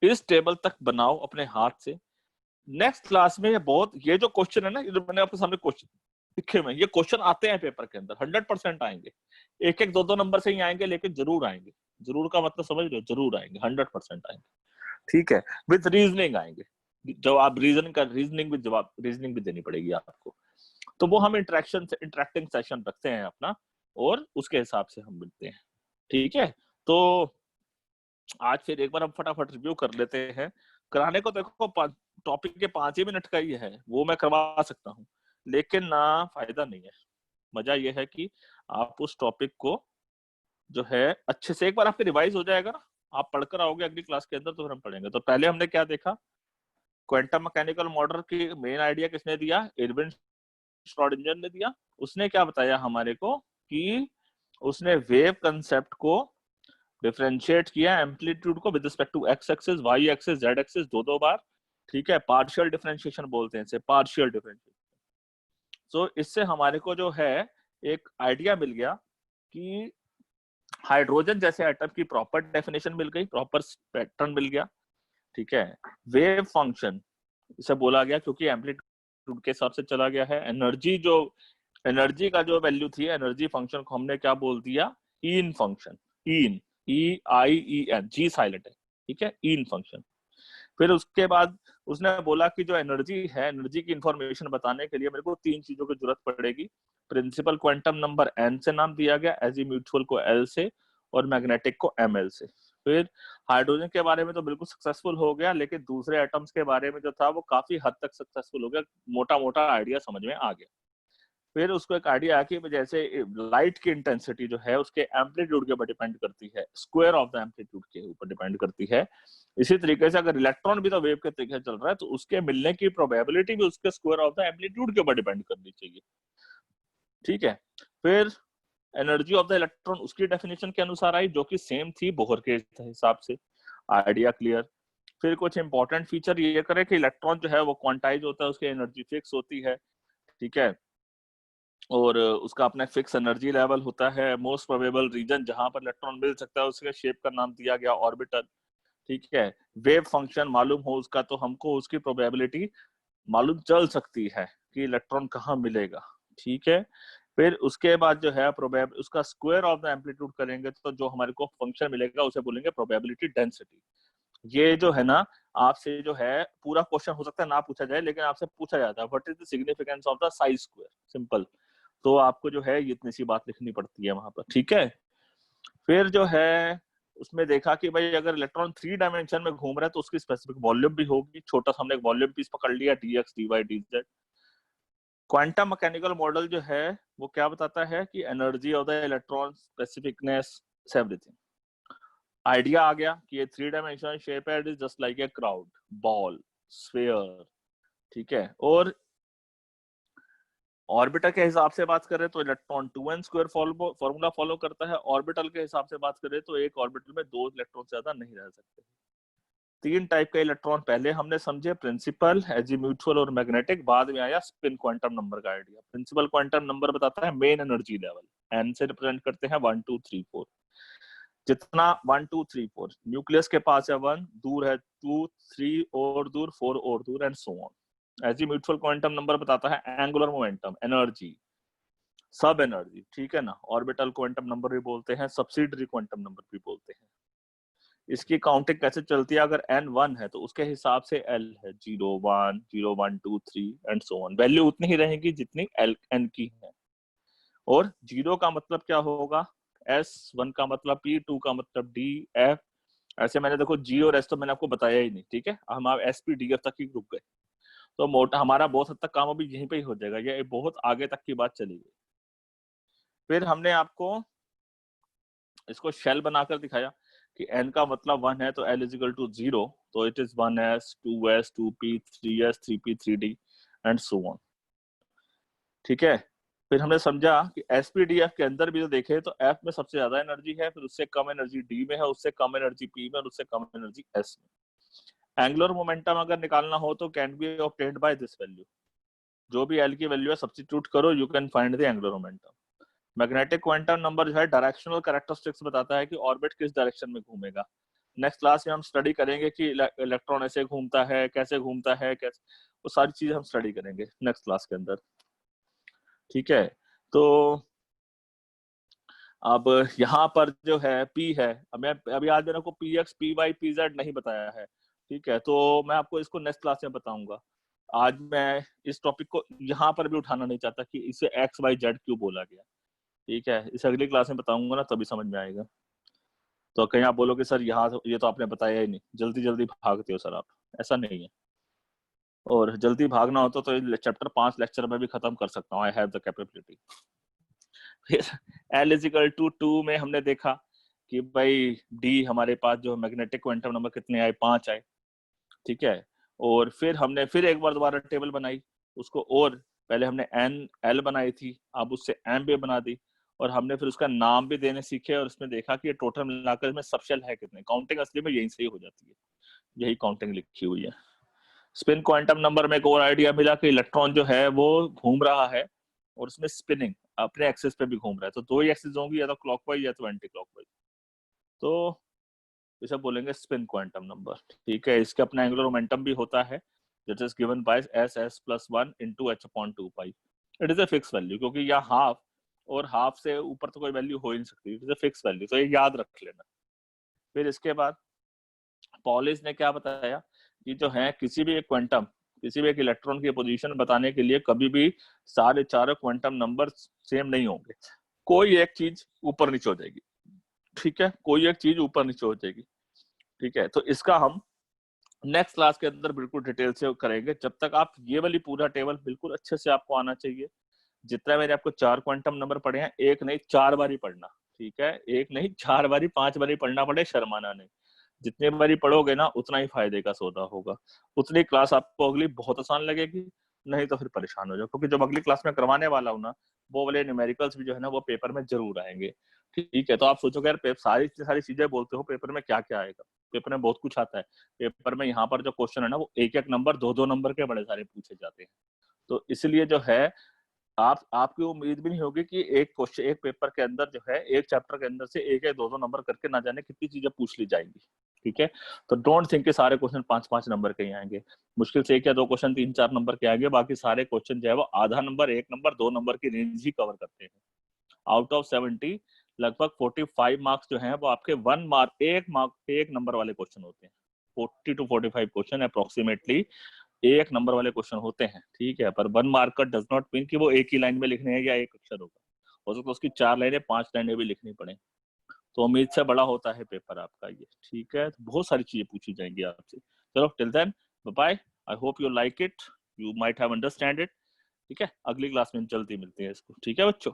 इस टेबल तक बनाओ अपने हाथ से। नेक्स्ट क्लास में ये जो क्वेश्चन है ना, ये जो मैंने आपके सामने क्वेश्चन लिखे हुए, ये क्वेश्चन आते हैं पेपर के अंदर, 100% आएंगे। एक एक दो नंबर से ही आएंगे, लेकिन जरूर आएंगे। जरूर का मतलब समझ रहे हो, जरूर आएंगे, 100% आएंगे। ठीक है, विद रीजनिंग आएंगे, जब आप रीजनिंग भी देनी पड़ेगी आपको। तो वो हम इंटरेक्टिंग सेशन रखते हैं अपना, और उसके हिसाब से हम मिलते हैं। ठीक है, तो आज फिर एक बार हम फटाफट रिव्यू कर लेते हैं। कराने को देखो टॉपिक के 5 ही मिनट का ही है, वो मैं करवा सकता हूँ, लेकिन ना फायदा नहीं है। मजा ये है कि आप उस टॉपिक को जो है अच्छे से एक बार आपके रिवाइज हो जाएगा ना, आप पढ़कर आओगे अगली क्लास के अंदर, तो फिर हम पढ़ेंगे। तो पहले हमने क्या देखा, क्वांटम मैकेनिकल मॉडल की मेन आइडिया किसने दिया, एडविन श्रोडिंगर ने दिया। उसने क्या बताया हमारे को, कि उसने वेव कंसेप्ट को डिफरेंशिएट किया, एम्पलीट्यूड को with respect to x axis, y axis, z axis, दो बार। ठीक है, पार्शियल डिफरेंशिएशन बोलते हैं इसे, पार्शियल डिफरेंशिएशन। सो इससे हमारे को जो है एक आइडिया मिल गया कि हाइड्रोजन जैसे एटम की प्रॉपर डेफिनेशन मिल गई, प्रॉपर पैटर्न मिल गया, ठीक है। वेव फंक्शन इसे बोला गया क्योंकि एम्पलीट्यूड के हिसाब से चला गया है। एनर्जी का जो वैल्यू थी, एनर्जी फंक्शन को हमने क्या बोल दिया, इन फंक्शन, इन, EIEN, जी साइलेंट है, ठीक है, इन फंक्शन। फिर उसके बाद उसने बोला कि जो एनर्जी है, एनर्जी की इंफॉर्मेशन बताने के लिए मेरे को 3 चीजों की जरूरत पड़ेगी। प्रिंसिपल क्वांटम नंबर n से नाम दिया गया, एजीम्यूचुअल को L से और मैग्नेटिक को ML से। फिर हाइड्रोजन के बारे में तो बिल्कुल सक्सेसफुल हो गया, लेकिन दूसरे एटम्स के बारे में जो था वो काफी हद तक सक्सेसफुल हो गया, मोटा मोटा आइडिया समझ में आ गया। फिर उसको एक आइडिया आया कि जैसे लाइट की इंटेंसिटी जो है उसके एम्पलीट्यूड के ऊपर डिपेंड करती है, स्क्वायर ऑफ द एम्पलीट्यूड के ऊपर डिपेंड करती है। इसी तरीके से अगर इलेक्ट्रॉन भी तो वेव के तरीके से चल रहा है तो उसके मिलने की प्रोबेबिलिटी भी उसके स्क्वायर ऑफ द एम्पलीट्यूड के ऊपर डिपेंड करनी चाहिए, ठीक है। फिर एनर्जी ऑफ द इलेक्ट्रॉन उसकी डेफिनेशन के अनुसार आई, जो कि सेम थी बोहर के हिसाब से। Idea clear. फिर कुछ इंपॉर्टेंट फीचर ये करे कि इलेक्ट्रॉन जो है वो क्वांटाइज होता है, उसकी एनर्जी फिक्स होती है, ठीक है, और उसका अपना फिक्स एनर्जी लेवल होता है। मोस्ट प्रोबेबल रीजन जहां पर इलेक्ट्रॉन मिल सकता है उसके शेप का नाम दिया गया ऑर्बिटल, ठीक है। वेव फंक्शन मालूम हो उसका तो हमको उसकी प्रोबेबिलिटी मालूम चल सकती है कि इलेक्ट्रॉन कहाँ मिलेगा, ठीक है। फिर उसके बाद जो है उसका स्क्वायर ऑफ द एम्पलीट्यूड करेंगे तो जो हमारे को फंक्शन मिलेगा उसे बोलेंगे प्रोबेबिलिटी डेंसिटी। ये जो है ना, आपसे जो है पूरा क्वेश्चन हो सकता है ना पूछा जाए, लेकिन आपसे पूछा जाता है what is the significance of the size square, simple. तो आपको जो है इतनी सी बात लिखनी पड़ती है वहां पर, ठीक है। फिर जो है उसमें देखा कि भाई अगर इलेक्ट्रॉन 3 डायमेंशन में घूम रहा है तो उसकी स्पेसिफिक वॉल्यूम भी होगी। छोटा सा हमने एक वॉल्यूम पीस पकड़ लिया, dx dy dz। Quantum mechanical model जो है वो क्या बताता है कि energy of the electron, specificness, everything. Idea आ गया कि ये 3 डायमेंशनल शेप है, it is just like a crowd, ball, sphere, ठीक है। और ऑर्बिटल के हिसाब से बात करें तो electron 2n square formula follow करता है। ऑर्बिटल के हिसाब से बात करें तो एक ऑर्बिटल में 2 इलेक्ट्रॉन से ज्यादा नहीं रह सकते। 3 टाइप के इलेक्ट्रॉन पहले हमने समझे, प्रिंसिपल, एजीम्यूचुअल और मैग्नेटिक। बाद में आया स्पिन क्वांटम नंबर का आइडिया। प्रिंसिपल क्वांटम नंबर बताता है मेन एनर्जी लेवल, n से रिप्रेजेंट करते हैं 1 2 3 4। जितना 1 2 3 4 न्यूक्लियस के पास है 1, दूर है 2, 3 और दूर, 4 और दूर, and so on. Azimuthal quantum number बताता है angular momentum, energy, sub energy, ठीक है ना। ऑर्बिटल क्वांटम नंबर भी बोलते हैं, सब्सिडरी क्वांटम नंबर भी बोलते हैं। इसकी काउंटिंग कैसे चलती है, अगर n 1 है तो उसके हिसाब से l है 0 1 0 1 2 3 एंड सो ऑन। वैल्यू उतनी ही रहेगी जितनी l n की है। और 0 का मतलब क्या होगा, s, 1 का मतलब p, 2 का मतलब d, f। ऐसे मैंने देखो g और s तो मैंने आपको बताया ही नहीं, ठीक है। हम आप s p d f तक ही रुक गए तो मोटा हमारा बहुत हद तक काम अभी यहीं पे ही हो जाएगा, ये बहुत आगे तक की बात चली गई। फिर हमने आपको इसको शेल बनाकर दिखाया कि n का मतलब 1 है तो l इज इक्वल टू 0, तो it is 1s 2s 2p 3s 3p 3d and so on, ठीक है। फिर हमने समझा कि एसपीडीएफ के अंदर भी तो देखे तो एफ में सबसे ज्यादा एनर्जी है, फिर उससे कम एनर्जी डी में है, उससे कम एनर्जी पी में और उससे कम एनर्जी एस में। एंगुलर मोमेंटम अगर निकालना हो तो can be obtained by this value. जो भी एल की वैल्यू है सब्स्टिट्यूट करो, you can find the angular momentum. Magnetic quantum number जो है डायरेक्शनल कैरेक्टरिस्टिक्स बताता है कि ऑर्बिट किस डायरेक्शन में घूमेगा। नेक्स्ट क्लास में हम स्टडी करेंगे कि इलेक्ट्रॉन ऐसे घूमता है, कैसे घूमता है, कैसे, वो सारी चीजें हम स्टडी करेंगे नेक्स्ट क्लास के अंदर, ठीक है। तो अब यहाँ पर जो है P है, मैं अभी आज मैंने आपको PX PY PZ नहीं बताया है, ठीक है, तो मैं आपको इसको नेक्स्ट क्लास में बताऊंगा। आज मैं इस टॉपिक को यहाँ पर भी उठाना नहीं चाहता कि इसे XYZ क्यों बोला गया, ठीक है। इसे अगली क्लास में बताऊंगा ना, तभी समझ में आएगा। तो कहीं आप बोलोगे सर यहाँ ये तो आपने बताया ही नहीं, जल्दी जल्दी भागते हो सर आप, ऐसा नहीं है। और जल्दी भागना हो तो चैप्टर 5 लेक्चर में भी खत्म कर सकता हूँ, आई हैव द कैपेबिलिटी। फिर L इज इक्वल टू 2 में हमने देखा कि भाई D हमारे पास जो मैग्नेटिक क्वांटम नंबर कितने आए, 5 आए, ठीक है। और फिर हमने फिर एक बार दोबारा टेबल बनाई उसको, और पहले हमने N L बनाई थी, अब उससे M भी बना दी, और हमने फिर उसका नाम भी देने सीखे, और उसमें देखा कि ये टोटल मिलाकर इसमें सब शेल है कितने। काउंटिंग असली में यही सही हो जाती है, यही काउंटिंग लिखी हुई है। स्पिन क्वांटम नंबर में एक और आइडिया मिला कि इलेक्ट्रॉन जो है वो घूम रहा है और उसमें स्पिनिंग, अपने एक्सिस पे भी घूम रहा है, तो दो ही एक्सिस होंगी, या तो क्लॉकवाइज या तो एंटी क्लॉकवाइज। तो इसे बोलेंगे स्पिन क्वांटम नंबर, ठीक है। इसके अपना एंगुलर मोमेंटम भी होता है, that is given bye s+1 into h/2π। It is a fix value, क्योंकि यहाँ हाफ और हाफ से ऊपर तो कोई वैल्यू हो ही नहीं सकती, it is a fix value, तो ये याद रख लेना। फिर इसके बाद पॉलिस ने क्या बताया कि जो है किसी भी एक क्वांटम, किसी भी एक इलेक्ट्रॉन की पोजीशन बताने के लिए कभी भी सारे चारों क्वांटम नंबर सेम नहीं होंगे, कोई एक चीज ऊपर नीचे हो जाएगी, ठीक है, कोई एक चीज ऊपर नीचे हो जाएगी, ठीक है। तो इसका हम नेक्स्ट क्लास के अंदर बिल्कुल डिटेल से करेंगे। जब तक आप ये वाली पूरा टेबल बिल्कुल अच्छे से आपको आना चाहिए। जितना मैंने आपको 4 क्वांटम नंबर पढ़े हैं, एक नहीं 4 बारी पढ़ना, ठीक है, एक नहीं 4 बारी 5 बारी पढ़ना पड़े, शर्माना नहीं। जितने बारी पढ़ोगे ना उतना ही फायदे का सौदा होगा, उतनी क्लास आपको अगली बहुत आसान लगेगी, नहीं तो फिर परेशान हो जाओ, क्योंकि जब अगली क्लास में करवाने वाला हूं ना, वो वाले न्यूमेरिकल्स भी जो है ना वो पेपर में जरूर आएंगे, ठीक है। तो आप सोचोगे यार सारी सारी चीजें बोलते हो, पेपर में क्या क्या आएगा? पेपर में बहुत कुछ आता है। पेपर में यहाँ पर जो क्वेश्चन है ना वो एक एक नंबर, दो दो नंबर के बड़े सारे पूछे जाते हैं। तो इसलिए जो है आपकी उम्मीद भी नहीं होगी कि एक क्वेश्चन, एक पेपर के अंदर जो है, एक चैप्टर के अंदर से एक एक दो दो नंबर करके ना जाने कितनी चीजें पूछ ली जाएंगी, ठीक है। तो डोंट थिंक कि सारे क्वेश्चन 5-5 नंबर के ही आएंगे, मुश्किल से 1 या 2 क्वेश्चन 3-4 नंबर के आएंगे, बाकी सारे क्वेश्चन जो है वो आधा नंबर, 1 नंबर, 2 नंबर की रेंज ही कवर करते हैं। आउट ऑफ 70 लगभग 45 मार्क्स जो हैं वो आपके 1 मार्क, 1 नंबर वाले क्वेश्चन होते हैं। 40 to 45 क्वेश्चन अप्रोक्सीमेटली 1 नंबर वाले क्वेश्चन होते हैं, ठीक है। पर 1 मार्क का डज नॉट मीन कि वो एक ही लाइन में लिखने हैं या एक अक्षर होगा, हो सकता है उसकी 4 लाइनें 5 लाइनें भी लिखनी पड़े। तो उम्मीद से बड़ा होता है पेपर आपका ये, ठीक है। तो बहुत सारी चीजें पूछी जाएंगी आपसे। चलो till then bye bye, I hope you like it, you might have understand it, ठीक है। अगली क्लास में जल्दी मिलते हैं इसको, ठीक है बच्चों।